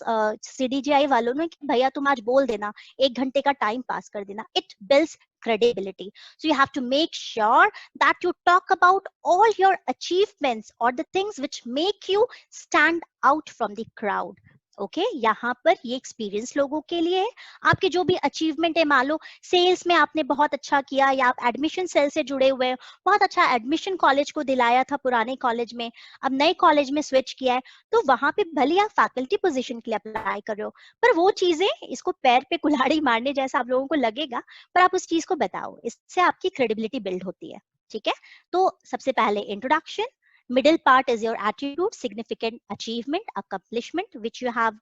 CDGI वालों ने कि भैया तुम आज बोल देना, 1 घंटे का टाइम पास कर देना. It builds credibility. So you have to make sure that you talk about all your achievements or the things which make you stand out from the crowd. Okay यहाँ पर ये एक्सपीरियंस लोगों के लिए है. आपके जो भी अचीवमेंट है, मान लो सेल्स में आपने बहुत अच्छा किया या आप एडमिशन सेल से जुड़े हुए हैं, बहुत अच्छा एडमिशन कॉलेज को दिलाया था पुराने कॉलेज में, अब नए कॉलेज में स्विच किया है, तो वहां पे भले आप फैकल्टी पोजीशन के लिए अप्लाई कर रहे हो, पर वो चीजें इसको पैर पे कुल्हाड़ी मारने जैसा आप लोगों को लगेगा, पर आप उस चीज को बताओ, इससे आपकी क्रेडिबिलिटी बिल्ड होती है. ठीक है. तो सबसे पहले introduction. Middle part is your attitude, significant achievement, accomplishment which you have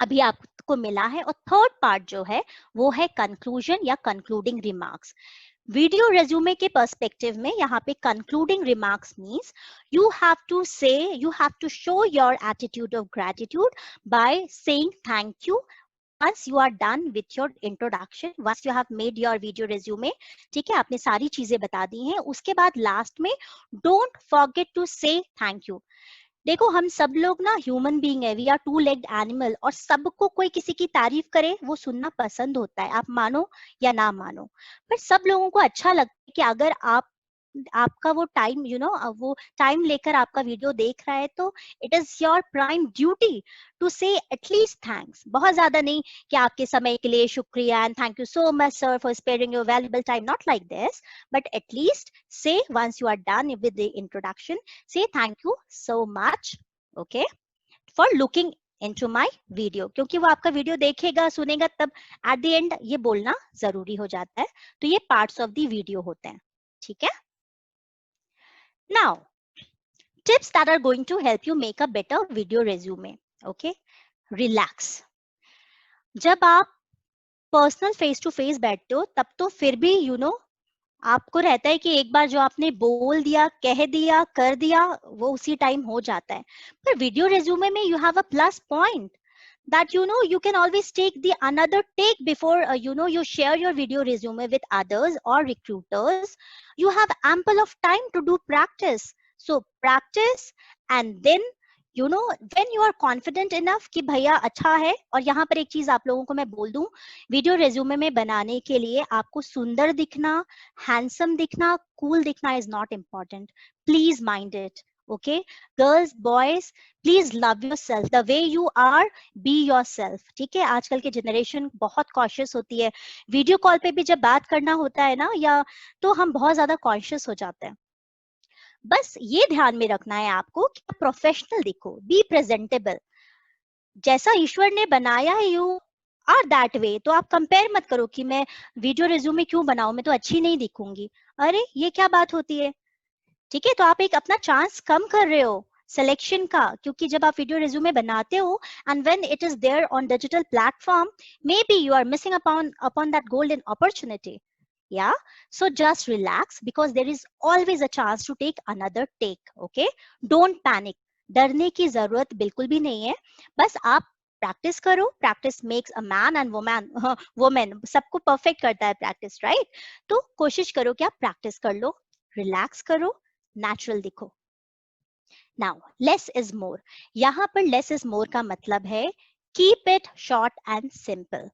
अभी आपको मिला है. और थर्ड पार्ट जो है वो है कंक्लूजन या कंक्लूडिंग रिमार्क्स. वीडियो रेज्यूमे के पर्सपेक्टिव में यहाँ पे concluding remarks means you have to show your attitude of gratitude by saying thank you once you are done with your introduction, once you have made your video resume. ठीक है, आपने सारी चीजें बता दी हैं. उसके बाद लास्ट में don't forget to say thank you. देखो हम सब लोग ना ह्यूमन बीइंग है, we are two legged animal, और सबको कोई किसी की तारीफ करे वो सुनना पसंद होता है, आप मानो या ना मानो. पर सब लोगों को अच्छा लगता है कि अगर आपका वो टाइम वो टाइम लेकर आपका वीडियो देख रहा है तो it is your prime duty to say at least thanks. बहुत ज्यादा नहीं कि आपके समय के लिए शुक्रिया and thank you so much sir for sparing your valuable time, not like this, but at least say once you are done with the introduction, say thank you so much okay for looking into my video. क्योंकि वो आपका video देखेगा सुनेगा तब at the end ये बोलना जरूरी हो जाता है. तो ये पार्ट्स ऑफ द वीडियो होते हैं. ठीक है. Now, tips that are going to help you make a better video resume. Okay, relax. जब आप पर्सनल फेस टू फेस बैठते हो तब तो फिर भी आपको रहता है कि एक बार जो आपने बोल दिया, कह दिया, कर दिया वो उसी टाइम हो जाता है. पर वीडियो रेज्यूमे में you have a plus point that you can always take the another take before you share your video resume with others or recruiters. You have ample of time to do practice, so practice, and then when you are confident enough कि भैया अच्छा है. और यहाँ पर एक चीज आप लोगों को मैं बोल दूं, वीडियो रेज्यूमे में बनाने के लिए आपको सुंदर दिखना, हैंडसम दिखना, कूल दिखना is not important. Please mind it. Okay, girls, boys, please love yourself the way you are. Be yourself. ठीक है. आजकल की जनरेशन बहुत कॉशियस होती है. वीडियो कॉल पे भी जब बात करना होता है ना या तो हम बहुत ज्यादा कॉन्शियस हो जाते हैं. बस ये ध्यान में रखना है आपको कि आप प्रोफेशनल दिखो, बी प्रेजेंटेबल. जैसा ईश्वर ने बनाया है यू आर दैट वे. तो आप कंपेयर मत करो कि मैं वीडियो रिज्यूमे क्यों बनाऊं, मैं तो अच्छी नहीं दिखूंगी. अरे ये क्या बात होती है. ठीक है. तो आप एक अपना चांस कम कर रहे हो सिलेक्शन का, क्योंकि जब आप वीडियो रिज्यूमे बनाते हो and when it is there on digital platform, maybe you are missing upon that golden opportunity. Yeah, so just relax because there is always a chance to take another take. Okay, don't panic. डरने की जरूरत बिल्कुल भी नहीं है. बस आप practice करो. Practice makes a man and woman. Women सबको परफेक्ट करता है प्रैक्टिस, राइट? तो कोशिश करो कि आप प्रैक्टिस कर लो, रिलैक्स करो, नेचुरल दिखो. Now less is more. यहाँ पर लेस इज मोर का मतलब है keep it short and simple.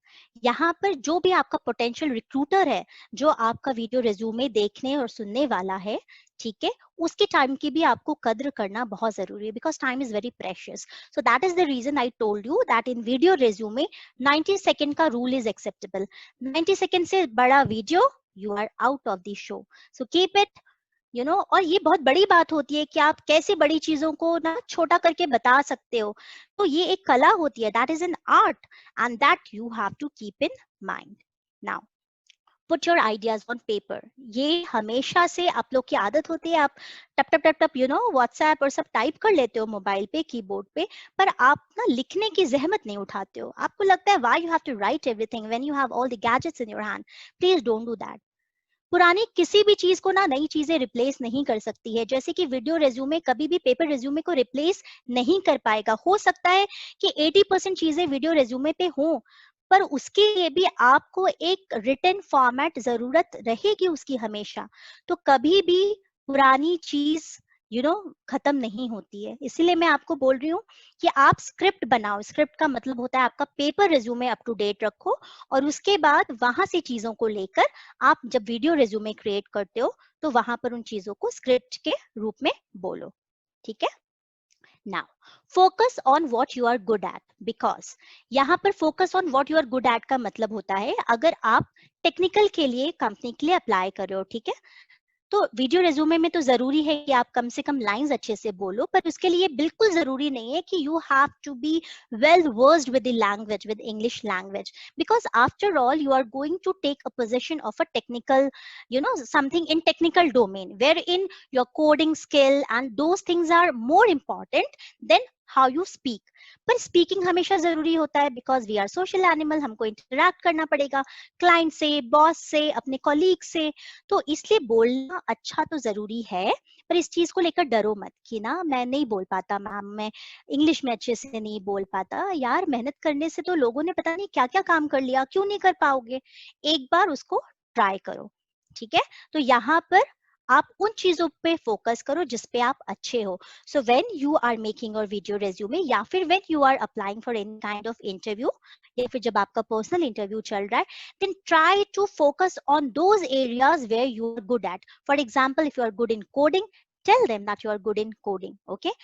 यहाँ पर जो भी आपका पोटेंशियल रिक्रूटर है, जो आपका वीडियो रिज्यूमे देखने और सुनने वाला है, ठीक है, उसके टाइम की भी आपको कद्र करना बहुत जरूरी है, because time is very precious. So that is the reason I told you that in video resume 90 second का रूल इज एक्सेप्टेबल. 90 सेकेंड से बड़ा video, you are out of the show. So keep it और ये बहुत बड़ी बात होती है कि आप कैसे बड़ी चीजों को ना छोटा करके बता सकते हो. तो ये एक कला होती है, that is an art and that you have to keep in mind. Now put your ideas on paper. ये हमेशा से आप लोग की आदत होती है, आप टप टप टप टप व्हाट्सएप और सब टाइप कर लेते हो मोबाइल पे, कीबोर्ड पे, पर आप ना लिखने की जहमत नहीं उठाते हो. आपको लगता है why you have to write everything when you have all the gadgets in your hand. Please don't do that. पुरानी किसी भी चीज को ना नई चीजें रिप्लेस नहीं कर सकती है. जैसे कि वीडियो रेज्यूमे कभी भी पेपर रेज्यूमे को रिप्लेस नहीं कर पाएगा. हो सकता है कि 80% चीजें वीडियो रेज्यूमे पे हों, पर उसके लिए भी आपको एक रिटन फॉर्मेट जरूरत रहेगी उसकी हमेशा. तो कभी भी पुरानी चीज खत्म नहीं होती है. इसीलिए मैं आपको बोल रही हूँ कि आप स्क्रिप्ट बनाओ. स्क्रिप्ट का मतलब होता है आपका paper resume up to date रखो, और उसके बाद वहां से चीजों को लेकर आप जब वीडियो रिज्यूमे क्रिएट करते हो तो वहां पर उन चीजों को स्क्रिप्ट के रूप में बोलो. ठीक है. Now focus on what you are good at, because यहाँ पर focus on what you are good at का मतलब होता है अगर आप टेक्निकल के लिए कंपनी के लिए अप्लाई कर रहे हो, ठीक है, तो वीडियो रेज्यूमे में तो जरूरी है कि आप कम से कम लाइंस अच्छे से बोलो, पर उसके लिए बिल्कुल जरूरी नहीं है कि you have to be well versed with the language, with English language, because after all you are going to take a position of a technical something in technical domain where in your coding skill and those things are more important than how you speak. पर speaking हमेशा जरूरी होता है, because we are social animal. हमको interact करना पड़ेगा client से, boss से, अपने कॉलीग से. तो इसलिए बोलना अच्छा तो जरूरी है, पर इस चीज को लेकर डरो मत कि ना मैं नहीं बोल पाता मैम, मैं इंग्लिश में अच्छे से नहीं बोल पाता. यार मेहनत करने से तो लोगों ने पता नहीं क्या क्या काम कर लिया, क्यों नहीं कर पाओगे? एक बार उसको ट्राई करो. ठीक है. तो यहाँ पर आप उन चीजों पे फोकस करो जिस पे आप अच्छे हो. So when you are making your video resume या फिर when you are applying for any kind of interview, या फिर जब आपका पर्सनल इंटरव्यू चल रहा है, then try to focus on those areas where you are good at. For example, if you are good in coding, tell them that you are good in coding. Okay.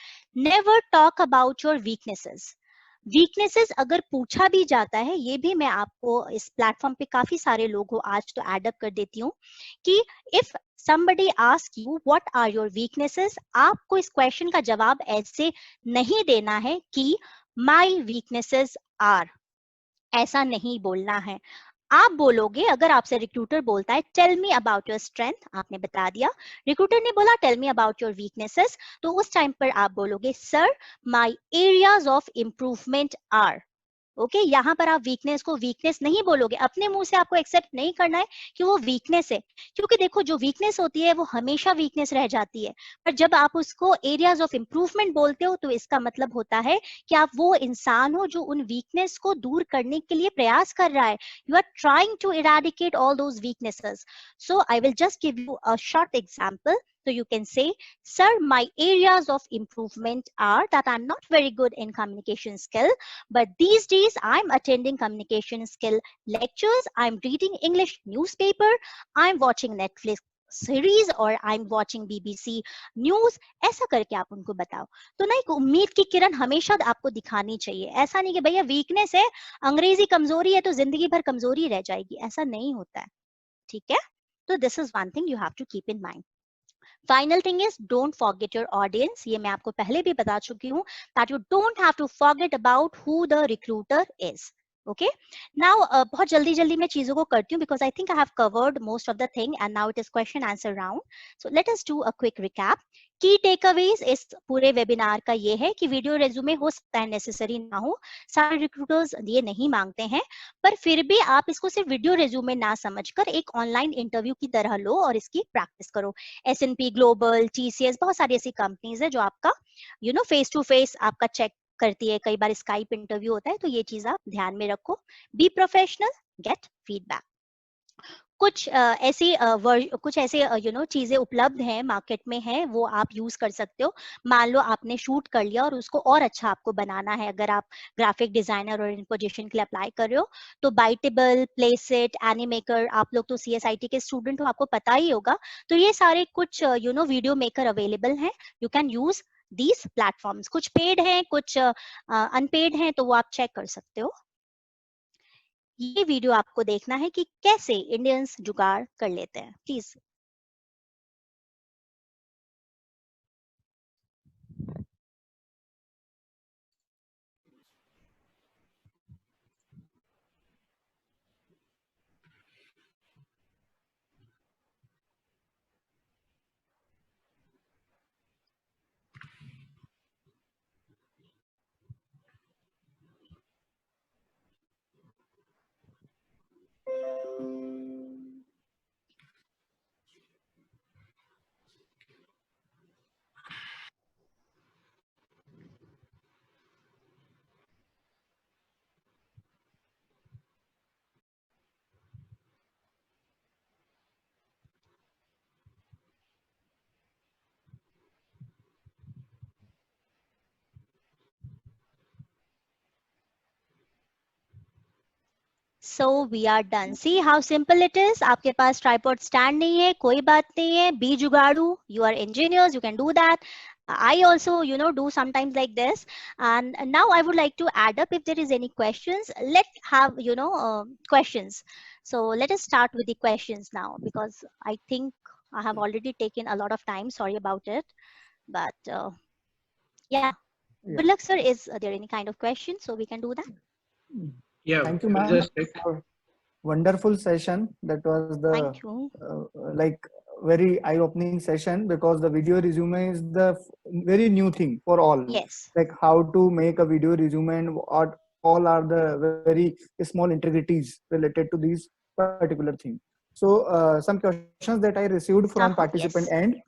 Never talk about your weaknesses. Weaknesses अगर पूछा भी जाता है, ये भी मैं आपको इस प्लेटफॉर्म पे काफी सारे लोग हो आज तो एड अप कर देती हूँ कि if somebody ask you what are your weaknesses, आपको इस क्वेश्चन का जवाब ऐसे नहीं देना है कि my weaknesses are. ऐसा नहीं बोलना है. आप बोलोगे, अगर आपसे रिक्रूटर बोलता है tell me about your strength, आपने बता दिया. रिक्रूटर ने बोला tell me about your weaknesses, तो उस टाइम पर आप बोलोगे sir my areas of improvement are. Okay. यहाँ पर आप वीकनेस को वीकनेस नहीं बोलोगे. अपने मुंह से आपको एक्सेप्ट नहीं करना है कि वो वीकनेस है, क्योंकि देखो जो वीकनेस होती है वो हमेशा वीकनेस रह जाती है. पर जब आप उसको एरियाज ऑफ इम्प्रूवमेंट बोलते हो तो इसका मतलब होता है कि आप वो इंसान हो जो उन वीकनेस को दूर करने के लिए प्रयास कर रहा है. You are trying to eradicate all those weaknesses. So I will just give you a short example. So you can say, sir, my areas of improvement are that I'm not very good in communication skill, but these days I'm attending communication skill lectures, I'm reading English newspaper, I'm watching Netflix series और I am watching BBC news. ऐसा करके आप उनको बताओ. तो ना एक उम्मीद की किरण हमेशा आपको दिखानी चाहिए. ऐसा नहीं कि भैया वीकनेस है, अंग्रेजी कमजोरी है तो जिंदगी भर कमजोरी रह जाएगी. ऐसा नहीं होता है. ठीक है. तो this is one thing you have to keep in mind. Final thing is don't forget your audience. ये मैं आपको पहले भी बता चुकी हूँ that you don't have to forget about who the recruiter is. Okay. Now बहुत जल्दी जल्दी मैं चीजों को करती हूँ because I think I have covered most of the thing and now it is question answer round. So let us do a quick recap. की takeaways इस पूरे वेबिनार का ये है कि वीडियो रेज्यूमे हो सकता है नेसेसरी ना हो, सारे रिक्रूटर्स ये नहीं मांगते हैं, पर फिर भी आप इसको सिर्फ वीडियो रेज्यूमे ना समझकर एक ऑनलाइन इंटरव्यू की तरह लो और इसकी प्रैक्टिस करो। S&P ग्लोबल, TCS, बहुत सारी ऐसी कंपनीज है जो आपका फेस टू फेस आपका चेक करती है। कई बार स्काइप इंटरव्यू होता है, तो ये चीज आप ध्यान में रखो। Be professional, gate feedback. कुछ ऐसे चीजें उपलब्ध हैं मार्केट में है, वो आप यूज कर सकते हो। मान लो आपने शूट कर लिया और उसको और अच्छा आपको बनाना है, अगर आप ग्राफिक डिजाइनर और इन पोजीशन के लिए अप्लाई कर रहे हो, तो बाइटेबल, प्लेसिट, एनिमेकर, आप लोग तो CSIT के स्टूडेंट हो, आपको पता ही होगा। तो ये सारे कुछ वीडियो मेकर अवेलेबल हैं, you can use these platforms. कुछ पेड हैं, कुछ अनपेड हैं, तो वो आप चेक कर सकते हो। ये वीडियो आपको देखना है कि कैसे इंडियंस जुगाड़ कर लेते हैं, please. So we are done. See how simple it is. आपके पास tripod stand नहीं है, कोई बात नहीं है, be जुगाड़ू. You are engineers, you can do that. I also do sometimes like this. And now I would like to add up if there is any questions. Let's have questions. So let us start with the questions now, because I think I have already taken a lot of time. Sorry about it, but yeah. Good luck, sir. Is there any kind of question so we can do that? Yeah, thank you, we'll ma'am, just take- for wonderful session. That was the Thank you. like very eye-opening session, because the video resume is the very new thing for all. Yes. Like how to make a video resume and what all are the very small intricacies related to these particular thing. So some questions that I received from participant Yes. end.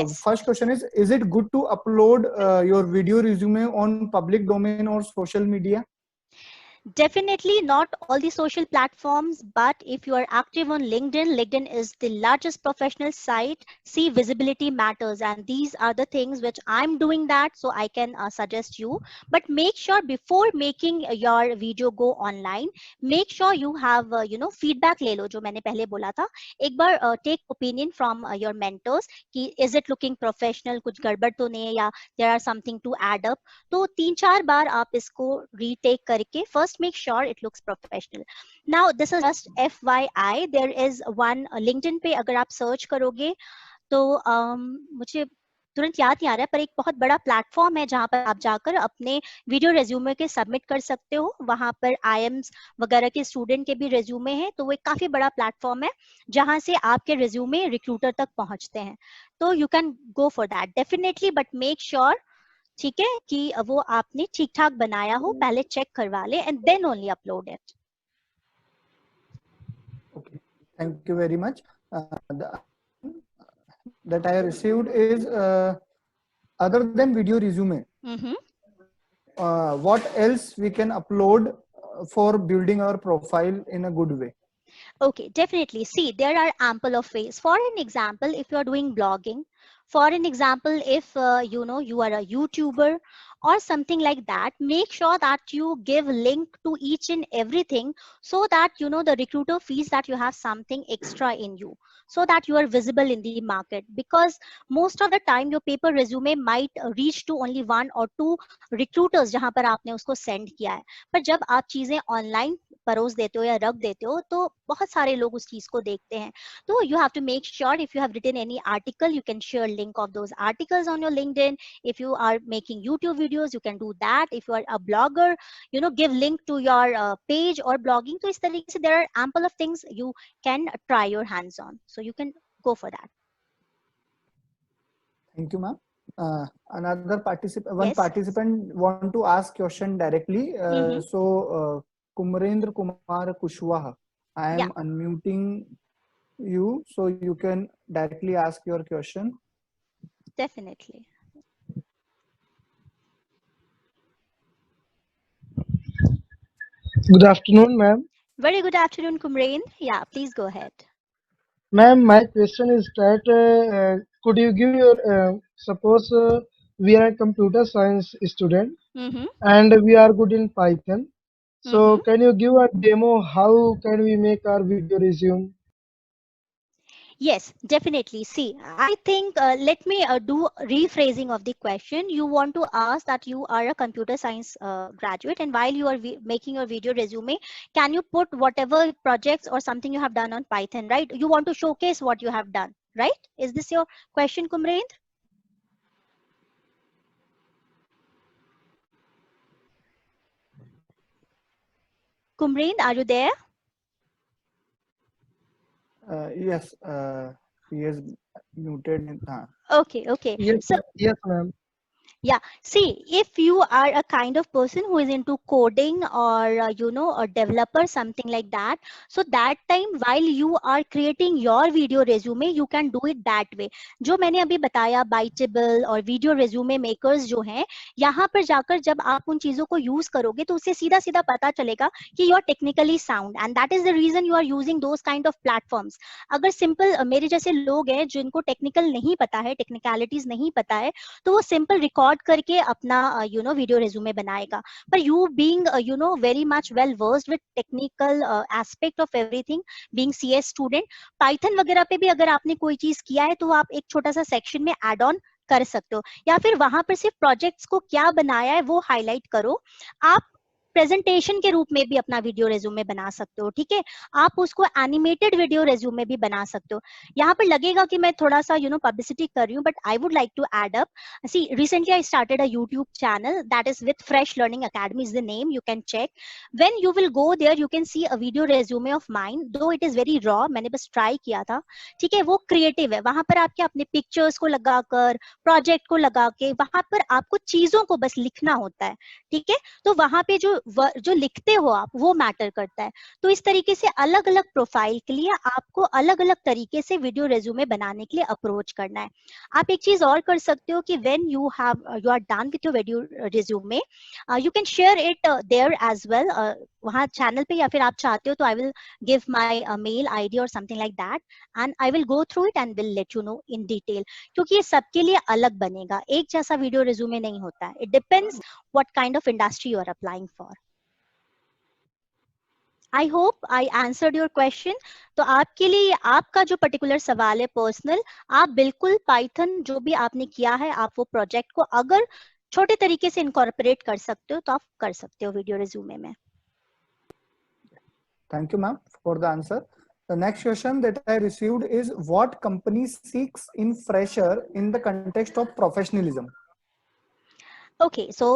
Yes. First question is it good to upload your video resume on public domain or social media? Definitely not all the social platforms, but if you are active on LinkedIn, LinkedIn is the largest professional site. See, visibility matters, and these are the things which I'm doing that, so I can suggest you. But make sure before making your video go online, make sure you have feedback ले लो, जो मैंने पहले बोला था. एक बार take opinion from your mentors कि is it looking professional, कुछ गड़बड़ तो नहीं है, या there are something to add up. तो 3-4 बार आप इसको retake करके first make sure it looks professional. Now this is just FYI. There is one LinkedIn पे अगर आप search करोगे तो मुझे तुरंत याद नहीं आ रहा है, पर एक बहुत बड़ा प्लेटफॉर्म है जहां पर आप जाकर अपने वीडियो रेज्यूमे के सबमिट कर सकते हो. वहां पर IIMs वगैरह के स्टूडेंट के भी रेज्यूमे हैं, तो वो एक काफी बड़ा प्लेटफॉर्म है जहां से आपके रेज्यूमे रिक्रूटर तक पहुंचते हैं. तो you can go for that definitely, but make sure, ठीक है, कि वो आपने ठीक ठाक बनाया हो, पहले चेक करवा ले and then only upload it. Okay, thank you very much. That I received is other than video resume, what else we can upload for building our profile in a good way? Okay, definitely. See, there are ample of ways. For an example, if you are doing blogging, for an example, if you are a YouTuber or something like that, make sure that you give link to each and everything, so that the recruiter feels that you have something extra in you, so that you are visible in the market. Because most of the time your paper resume might reach to only 1 or 2 recruiters जहां पर आपने उसको send किया है. पर जब आप चीजें online परोस देते हो या रख देते हो, तो बहुत सारे लोग उस चीज को देखते हैं. तो you have to make sure if you have written any article, you can share link of those articles on your LinkedIn. If you are making YouTube videos, you can do that. If you are a blogger, give link to your page or blogging. तो इस तरीके से there are ample of things you can try your hands on. So you can go for that. Thank you, ma'am. Another participant, one Yes. participant want to ask question directly. Mm-hmm. Kumrendra Kumar Kushwaha, I Yeah, am unmuting you, so you can directly ask your question. definitely. Good afternoon, ma'am. Very good afternoon, Kumrain. Yeah, please go ahead. Ma'am, my question is that could you give your suppose we are a computer science student Mm-hmm. and we are good in Python. Mm-hmm. So can you give a demo how can we make our video resume? Yes, definitely. See, I think let me do rephrasing of the question. You want to ask that you are a computer science graduate, and while you are making your video resume, can you put whatever projects or something you have done on Python, right? You want to showcase what you have done, right? Is this your question, Kumrendra? Kumrendra, are you there? Yes, he is muted. Okay, okay. So Yes, ma'am. yeah, see, if you are a kind of person who is into coding or a developer, something like that, so that time while you are creating your video resume, you can do it that way. जो मैंने अभी बताया Bytable और video resume makers जो हैं, यहाँ पर जाकर जब आप उन चीजों को यूज करोगे तो उससे सीधा सीधा पता चलेगा कि you are technically sound and that is the reason you are using those kind of platforms. अगर सिंपल मेरे जैसे लोग हैं जिनको टेक्निकल नहीं पता है, टेक्निकलिटीज नहीं पता है, तो वो सिंपल रिकॉर्ड करके अपना वीडियो रेज्यूमे बनाएगा. पर you being very much well versed with technical aspect of everything, being CS student, Python वगैरह पे भी अगर आपने कोई चीज किया है तो आप एक छोटा सा सेक्शन में एड ऑन कर सकते हो, या फिर वहां पर सिर्फ प्रोजेक्ट्स को क्या बनाया है वो हाईलाइट करो. आप प्रेजेंटेशन के रूप में भी अपना वीडियो रेज्यूमे बना सकते हो, ठीक है. आप उसको एनिमेटेड वीडियो रेज्यूमे भी बना सकते हो. यहाँ पर लगेगा कि मैं थोड़ा सा पब्लिसिटी कर रही हूँ, but I would like to add up. See, recently I started a YouTube channel that is with Fresh Learning Academy is the name. You can check. When you will go there, you can see a video resume of mine, though it is very raw. मैंने बस try किया था, ठीक है. वो creative है. वहां पर आपके अपने पिक्चर्स को लगाकर, प्रोजेक्ट को लगा के, वहां पर आपको चीजों को बस लिखना होता है, ठीक है. तो वहां पे जो लिखते हो आप, वो मैटर करता है. तो इस तरीके से अलग अलग प्रोफाइल के लिए आपको अलग अलग तरीके से वीडियो रेज्यूमे बनाने के लिए अप्रोच करना है. आप एक चीज और कर सकते हो कि when you are done with your video resume, you can share it there as well, वहाँ चैनल पे, या फिर आप चाहते हो तो I will give my mail ID और something like that, and I will go through it and will let you know in detail. क्योंकि ये सबके लिए अलग बनेगा, एक जैसा वीडियो रिज्यूमे नहीं होता है. It depends what kind of industry you are applying for. I hope I answered your question. तो आपके लिए आपका जो पर्टिकुलर सवाल है पर्सनल, आप बिल्कुल पाइथन जो भी आपने किया है, आप वो प्रोजेक्ट को अगर छोटे तरीके से इनकॉर्पोरेट कर सकते हो तो आप कर सकते हो वीडियो रिज्यूमे में. Thank you, ma'am, for the answer. The next question that I received is what company seeks in fresher in the context of professionalism? Okay, so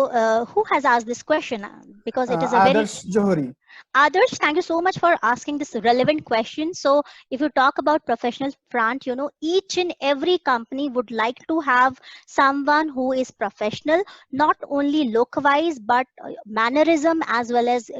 who has asked this question? Because it is a very Adarsh Johari. Adarsh, thank you so much for asking this relevant question. So if you talk about professional front, each and every company would like to have someone who is professional, not only look wise, but mannerism as well as,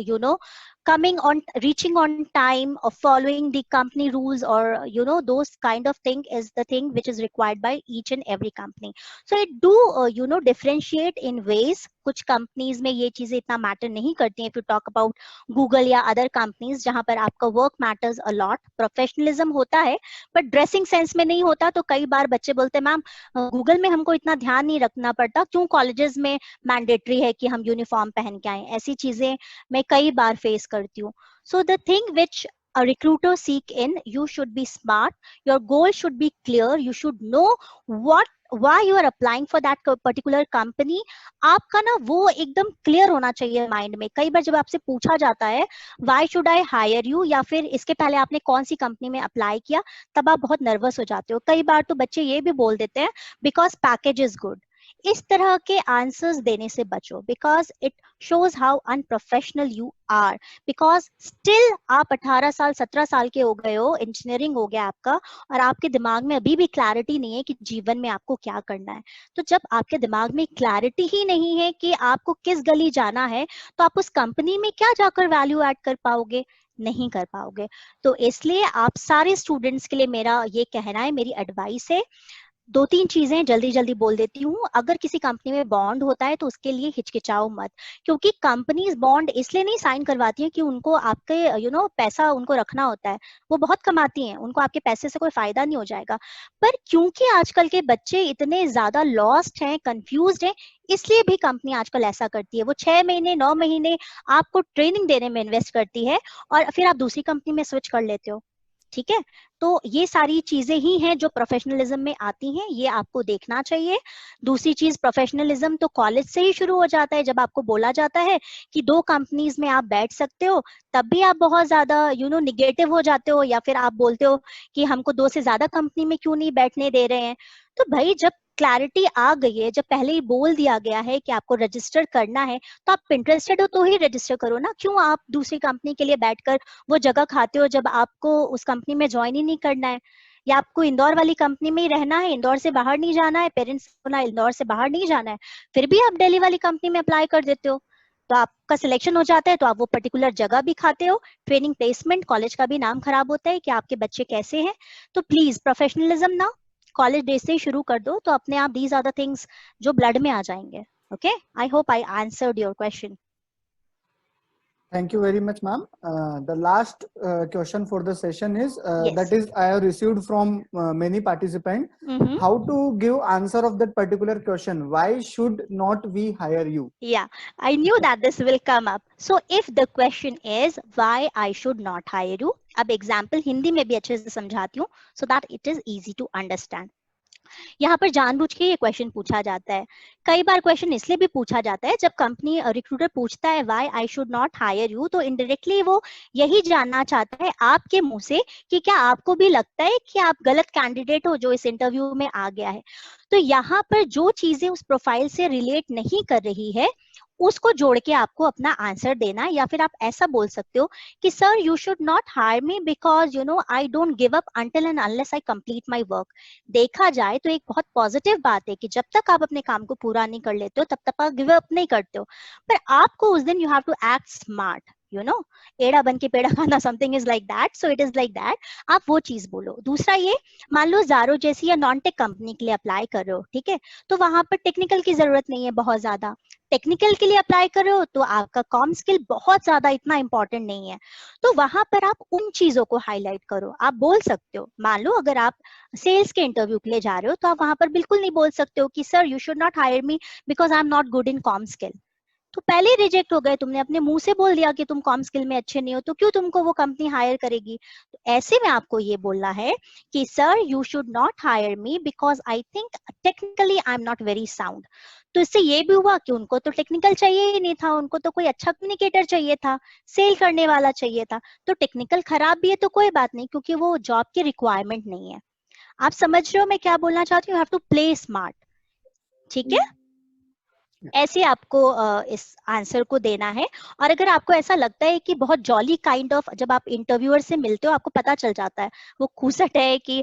coming on, reaching on time, or following the company rules, or, those kind of thing is the thing which is required by each and every company. So it do, differentiate in ways. कुछ companies में ये चीजें इतना matter नहीं करती हैं. If you talk about Google या other companies जहां पर आपका work matters a lot, professionalism होता है, बट ड्रेसिंग सेंस में नहीं होता. तो कई बार बच्चे बोलते हैं मैम गूगल में हमको इतना ध्यान नहीं रखना पड़ता, क्यों कॉलेजेस में मैंडेटरी है कि हम यूनिफॉर्म पहन के आए. ऐसी चीजें मैं कई बार फेस करती हूँ. So the thing which a recruiter seek in, you should be smart, your goal should be clear, you should know why you are applying for that particular company. आपका ना वो एकदम क्लियर होना चाहिए माइंड में. कई बार जब आपसे पूछा जाता है why should I hire you, या फिर इसके पहले आपने कौन सी कंपनी में अप्लाई किया, तब आप बहुत नर्वस हो जाते हो. कई बार तो बच्चे ये भी बोल देते हैं बिकॉज पैकेज इज गुड. इस तरह के आंसर्स देने से बचो, because it shows how unprofessional you are. Because still आप 18 साल 17 साल के हो गए हो, इंजीनियरिंग हो गया आपका, और आपके दिमाग में अभी भी क्लैरिटी नहीं है कि जीवन में आपको क्या करना है। तो जब आपके दिमाग में क्लैरिटी ही नहीं है कि आपको किस गली जाना है, तो आप उस कंपनी में क्या जाकर वैल्यू ऐड कर पाओगे? नहीं कर पाओगे। तो इसलिए आप सारे स्टूडेंट्स के लिए मेरा ये कहना है, मेरी एडवाइस है, 2-3 चीजें जल्दी जल्दी बोल देती हूँ। अगर किसी कंपनी में बॉन्ड होता है तो उसके लिए हिचकिचाओ मत, क्योंकि कंपनीज बॉन्ड इसलिए नहीं साइन करवाती हैं कि उनको आपके पैसा उनको रखना होता है। वो बहुत कमाती हैं, उनको आपके पैसे से कोई फायदा नहीं हो जाएगा। पर क्योंकि आजकल के बच्चे इतने ज्यादा लॉस्ट हैं, कंफ्यूज्ड हैं, इसलिए भी कंपनी आजकल ऐसा करती है। वो 6 महीने 9 महीने आपको ट्रेनिंग देने में इन्वेस्ट करती है, और फिर आप दूसरी कंपनी में स्विच कर लेते हो। ठीक है, तो ये सारी चीजें ही हैं जो प्रोफेशनलिज्म में आती हैं, ये आपको देखना चाहिए। दूसरी चीज, प्रोफेशनलिज्म तो कॉलेज से ही शुरू हो जाता है। जब आपको बोला जाता है कि 2 कंपनीज में आप बैठ सकते हो, तब भी आप बहुत ज्यादा निगेटिव हो जाते हो, या फिर आप बोलते हो कि हमको 2 से ज्यादा कंपनी में क्यों नहीं बैठने दे रहे हैं। तो भाई, जब क्लैरिटी आ गई है, जब पहले ही बोल दिया गया है कि आपको रजिस्टर करना है, तो आप इंटरेस्टेड हो तो ही रजिस्टर करो ना। क्यों आप दूसरी कंपनी के लिए बैठकर वो जगह खाते हो जब आपको उस कंपनी में ज्वाइन ही नहीं करना है? या आपको इंदौर वाली कंपनी में ही रहना है, इंदौर से बाहर नहीं जाना है, पेरेंट्स को ना इंदौर से बाहर नहीं जाना है, फिर भी आप दिल्ली वाली कंपनी में अप्लाई कर देते हो। तो आपका सिलेक्शन हो जाता है, तो आप वो पर्टिकुलर जगह भी खाते हो, ट्रेनिंग प्लेसमेंट, कॉलेज का भी नाम खराब होता है कि आपके बच्चे कैसे हैं। तो प्लीज प्रोफेशनलिज्म ना कॉलेज डेज से ही शुरू कर दो, तो अपने आप दीज आर द थिंग्स जो ब्लड में आ जाएंगे। Okay, I hope I answered your question. Thank you very much, ma'am. The last question for the session is Yes. that is I have received from many participants. Mm-hmm. How to give answer of that particular question? Why should not we hire you? Yeah, I knew that this will come up. So if the question is why I should not hire you, अब example Hindi में भी अच्छे से समझाती हूँ, so that it is easy to understand. यहाँ पर जानबूझ के ये क्वेश्चन पूछा जाता है। कई बार क्वेश्चन इसलिए भी पूछा जाता है, जब कंपनी रिक्रूटर पूछता है why I should not hire you, तो इनडायरेक्टली वो यही जानना चाहता है आपके मुंह से कि क्या आपको भी लगता है कि आप गलत कैंडिडेट हो जो इस इंटरव्यू में आ गया है। तो यहाँ पर जो चीजें उस प्रोफाइल से रिलेट नहीं कर रही है, उसको जोड़ के आपको अपना आंसर देना है। या फिर आप ऐसा बोल सकते हो कि sir you should not hire me because I don't give up until and unless I complete my work. देखा जाए तो एक बहुत पॉजिटिव बात है कि जब तक आप अपने काम को पूरा नहीं कर लेते हो, तब तक आप गिव अप नहीं करते हो। पर आपको उस दिन you have to act smart, एड़ा बन के पेड़ा खाना, something is like that, so it is like that. आप वो चीज बोलो। दूसरा ये, मान लो ज़ारो जैसी या नॉन टेक कंपनी के लिए अप्लाई कर रहे हो, ठीक है, तो वहां पर टेक्निकल की जरूरत नहीं है बहुत ज्यादा। टेक्निकल के लिए अप्लाई कर रहे हो तो आपका कॉम स्किल बहुत ज्यादा इतना इंपॉर्टेंट नहीं है। तो वहां पर आप उन चीजों को हाईलाइट करो। आप बोल सकते हो, मान लो अगर आप सेल्स के इंटरव्यू के लिए जा रहे हो, तो आप वहां पर बिल्कुल नहीं बोल सकते हो कि sir you should not hire me because I am not good in com skill. तो पहले रिजेक्ट हो गए, तुमने अपने मुंह से बोल दिया कि तुम कॉम स्किल में अच्छे नहीं हो, तो क्यों तुमको वो कंपनी हायर करेगी। तो ऐसे में आपको ये बोलना है कि sir you should not hire me because I think technically I am not very sound. तो इससे ये भी हुआ कि उनको तो टेक्निकल चाहिए ही नहीं था, उनको तो कोई अच्छा कम्युनिकेटर चाहिए था, सेल करने वाला चाहिए था। तो टेक्निकल खराब भी है तो कोई बात नहीं, क्योंकि वो जॉब की रिक्वायरमेंट नहीं है। आप समझ रहे हो मैं क्या बोलना चाहती हूँ? You have to play smart. ठीक है, ऐसे आपको इस आंसर को देना है। और अगर आपको ऐसा लगता है कि बहुत जॉली काइंड ऑफ, जब आप इंटरव्यूअर से मिलते हो आपको पता चल जाता है वो खूसट है कि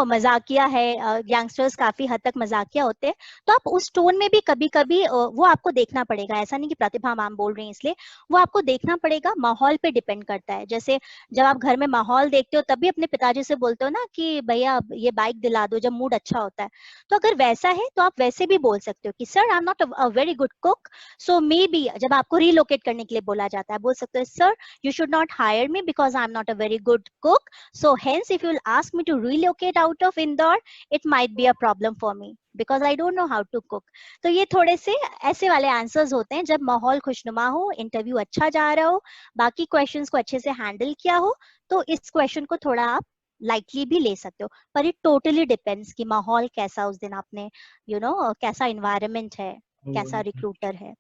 मजाकिया है, यंगस्टर्स काफी हद तक मजाकिया होते हैं, तो आप उस टोन में भी कभी कभी वो आपको देखना पड़ेगा। ऐसा नहीं कि प्रतिभा मैम बोल रही हैं इसलिए, वो आपको देखना पड़ेगा। माहौल पे डिपेंड करता है। जैसे जब आप घर में माहौल देखते हो तभी अपने पिताजी से बोलते हो ना कि भैया ये बाइक दिला दो, जब मूड अच्छा होता है। तो अगर वैसा है तो आप वैसे भी बोल सकते हो कि sir I am not a very good cook, so may be जब आपको रिलोकेट करने के लिए बोला जाता है, बोल सकते हो sir you should not hire me because I am not a very good cook, so hence if you will ask me to relocate out of Indore, it might be a problem for me because I don't know how to cook. तो ये थोड़े से ऐसे वाले answers होते हैं जब माहौल खुशनुमा हो, इंटरव्यू अच्छा जा रहा हो, बाकी क्वेश्चंस को अच्छे से हैंडल किया हो, तो इस क्वेश्चन को थोड़ा आप लाइटली भी ले सकते हो। पर इट टोटली डिपेंड्स कि माहौल कैसा उस दिन आपने कैसा इन्वायरमेंट है, कैसा रिक्रूटर है,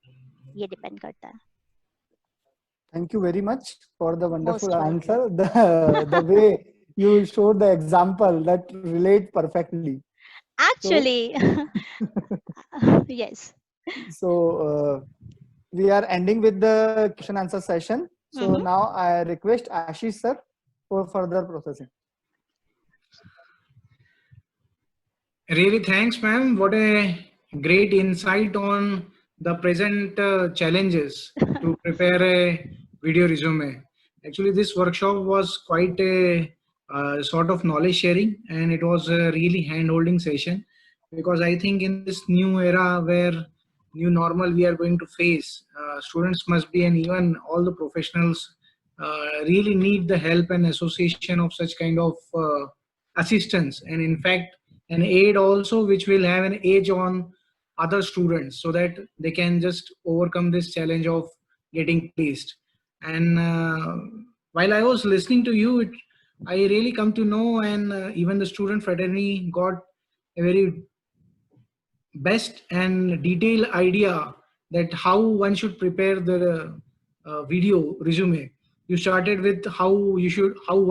ये डिपेंड करता है। Thank you very much for the wonderful Most answer. welcome. The way you showed the example that relate perfectly. Actually, yes. So we are ending with the question answer session. So Mhm. now I request Ashish sir for further processing. Really, thanks, ma'am. What a great insight on the present challenges to prepare a video resume. Actually, this workshop was quite a sort of knowledge sharing, and it was a really hand holding session, because I think in this new era where new normal we are going to face, students must be, and even all the professionals really need the help and association of such kind of assistance, and in fact an aid also which will have an edge on other students, so that they can just overcome this challenge of getting placed. And while I was listening to you, I really come to know, and even the student fraternity got a very best and detailed idea that how one should prepare the video resume. You started with how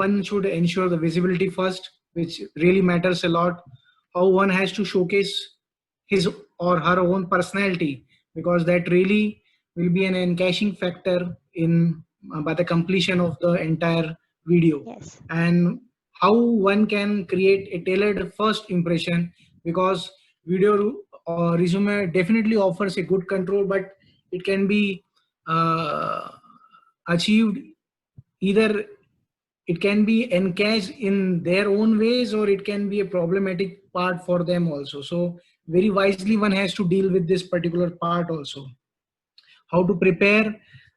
one should ensure the visibility first, which really matters a lot. How one has to showcase his or her own personality, because that really will be an encashing factor in by the completion of the entire video. Yes. And how one can create a tailored first impression, because video resume definitely offers a good control, but it can be uh, achieved either, it can be encased in their own ways, or it can be a problematic part for them also. So very wisely one has to deal with this particular part also. How to prepare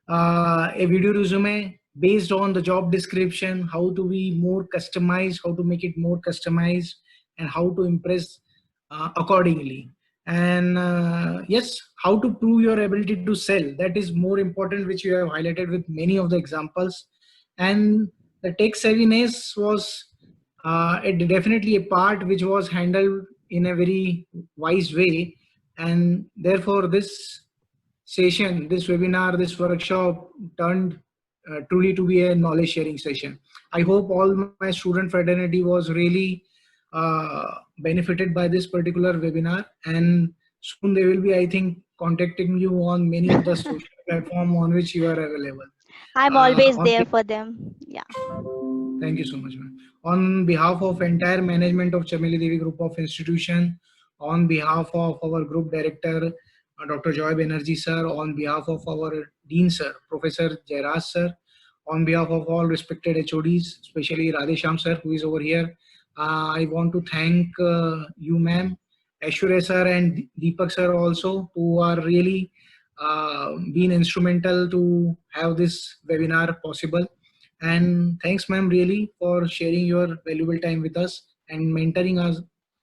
a video resume based on the job description, how to be more customized, how to make it more customized, and how to impress accordingly. And yes, how to prove your ability to sell, that is more important, which you have highlighted with many of the examples. And the tech savviness was definitely a part which was handled in a very wise way. And therefore this session, this webinar, this workshop turned truly to be a knowledge sharing session. I hope all my student fraternity was really benefited by this particular webinar, and soon they will be, I think, contacting you on many of the social platform on which you are available. I'm always On there for them. Yeah. Thank you so much, ma'am. On behalf of entire management of Chameli Devi Group of Institution, on behalf of our group director, Dr. Joy Banerjee sir, on behalf of our dean sir, Professor Jairaj sir, on behalf of all respected HODs, especially Radhesham sir, who is over here, I want to thank you, ma'am, Aishwarya sir, and Deepak sir also, who are really been instrumental to have this webinar possible. And thanks, ma'am, really for sharing your valuable time with us and mentoring us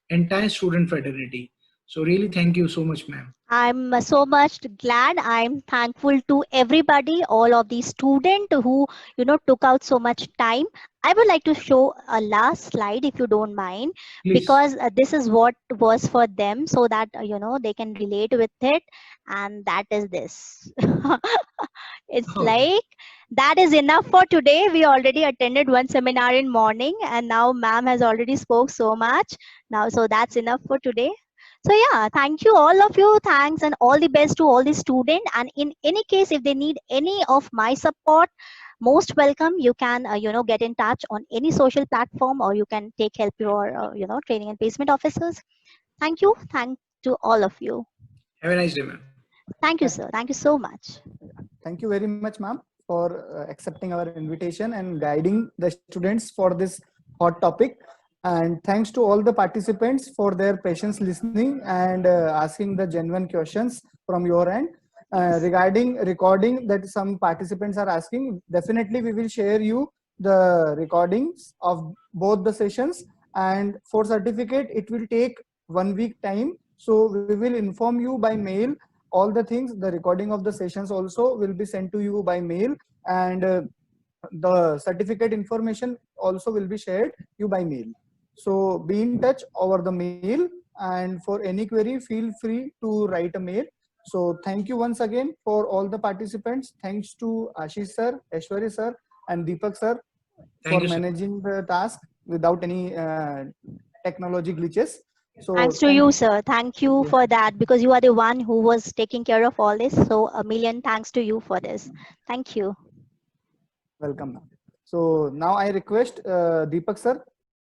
entire student fraternity. So really, thank you so much, ma'am. I'm so much glad. I'm thankful to everybody, all of the students who, took out so much time. I would like to show a last slide, if you don't mind, Please. because this is what was for them, so that, they can relate with it. And that is this. It's Okay. like, that is enough for today. We already attended one seminar in morning, and now ma'am has already spoke so much now. So that's enough for today. So yeah, thank you all of you. Thanks and all the best to all the students. And in any case, if they need any of my support, most welcome. You can, get in touch on any social platform, or you can take help your, training and placement officers. Thank you. Thank to all of you. Have a nice day, ma'am. Thank you, sir. Thank you so much. Thank you very much, ma'am, for accepting our invitation and guiding the students for this hot topic. And thanks to all the participants for their patience listening and asking the genuine questions from your end. Regarding recording that some participants are asking, definitely we will share you the recordings of both the sessions. And for certificate, it will take 1 week time. So we will inform you by mail all the things. The recording of the sessions also will be sent to you by mail, and the certificate information also will be shared you by mail. So be in touch over the mail, and for any query feel free to write a mail. So thank you once again for all the participants. Thanks to Ashish sir, Aishwarya sir, and Deepak sir Thank for you, sir. managing the task without any technology glitches. So Thanks to you, sir. Thank you you. for that, because you are the one who was taking care of all this. So a million thanks to you for this. Thank you. Welcome, ma'am. So now I request Deepak sir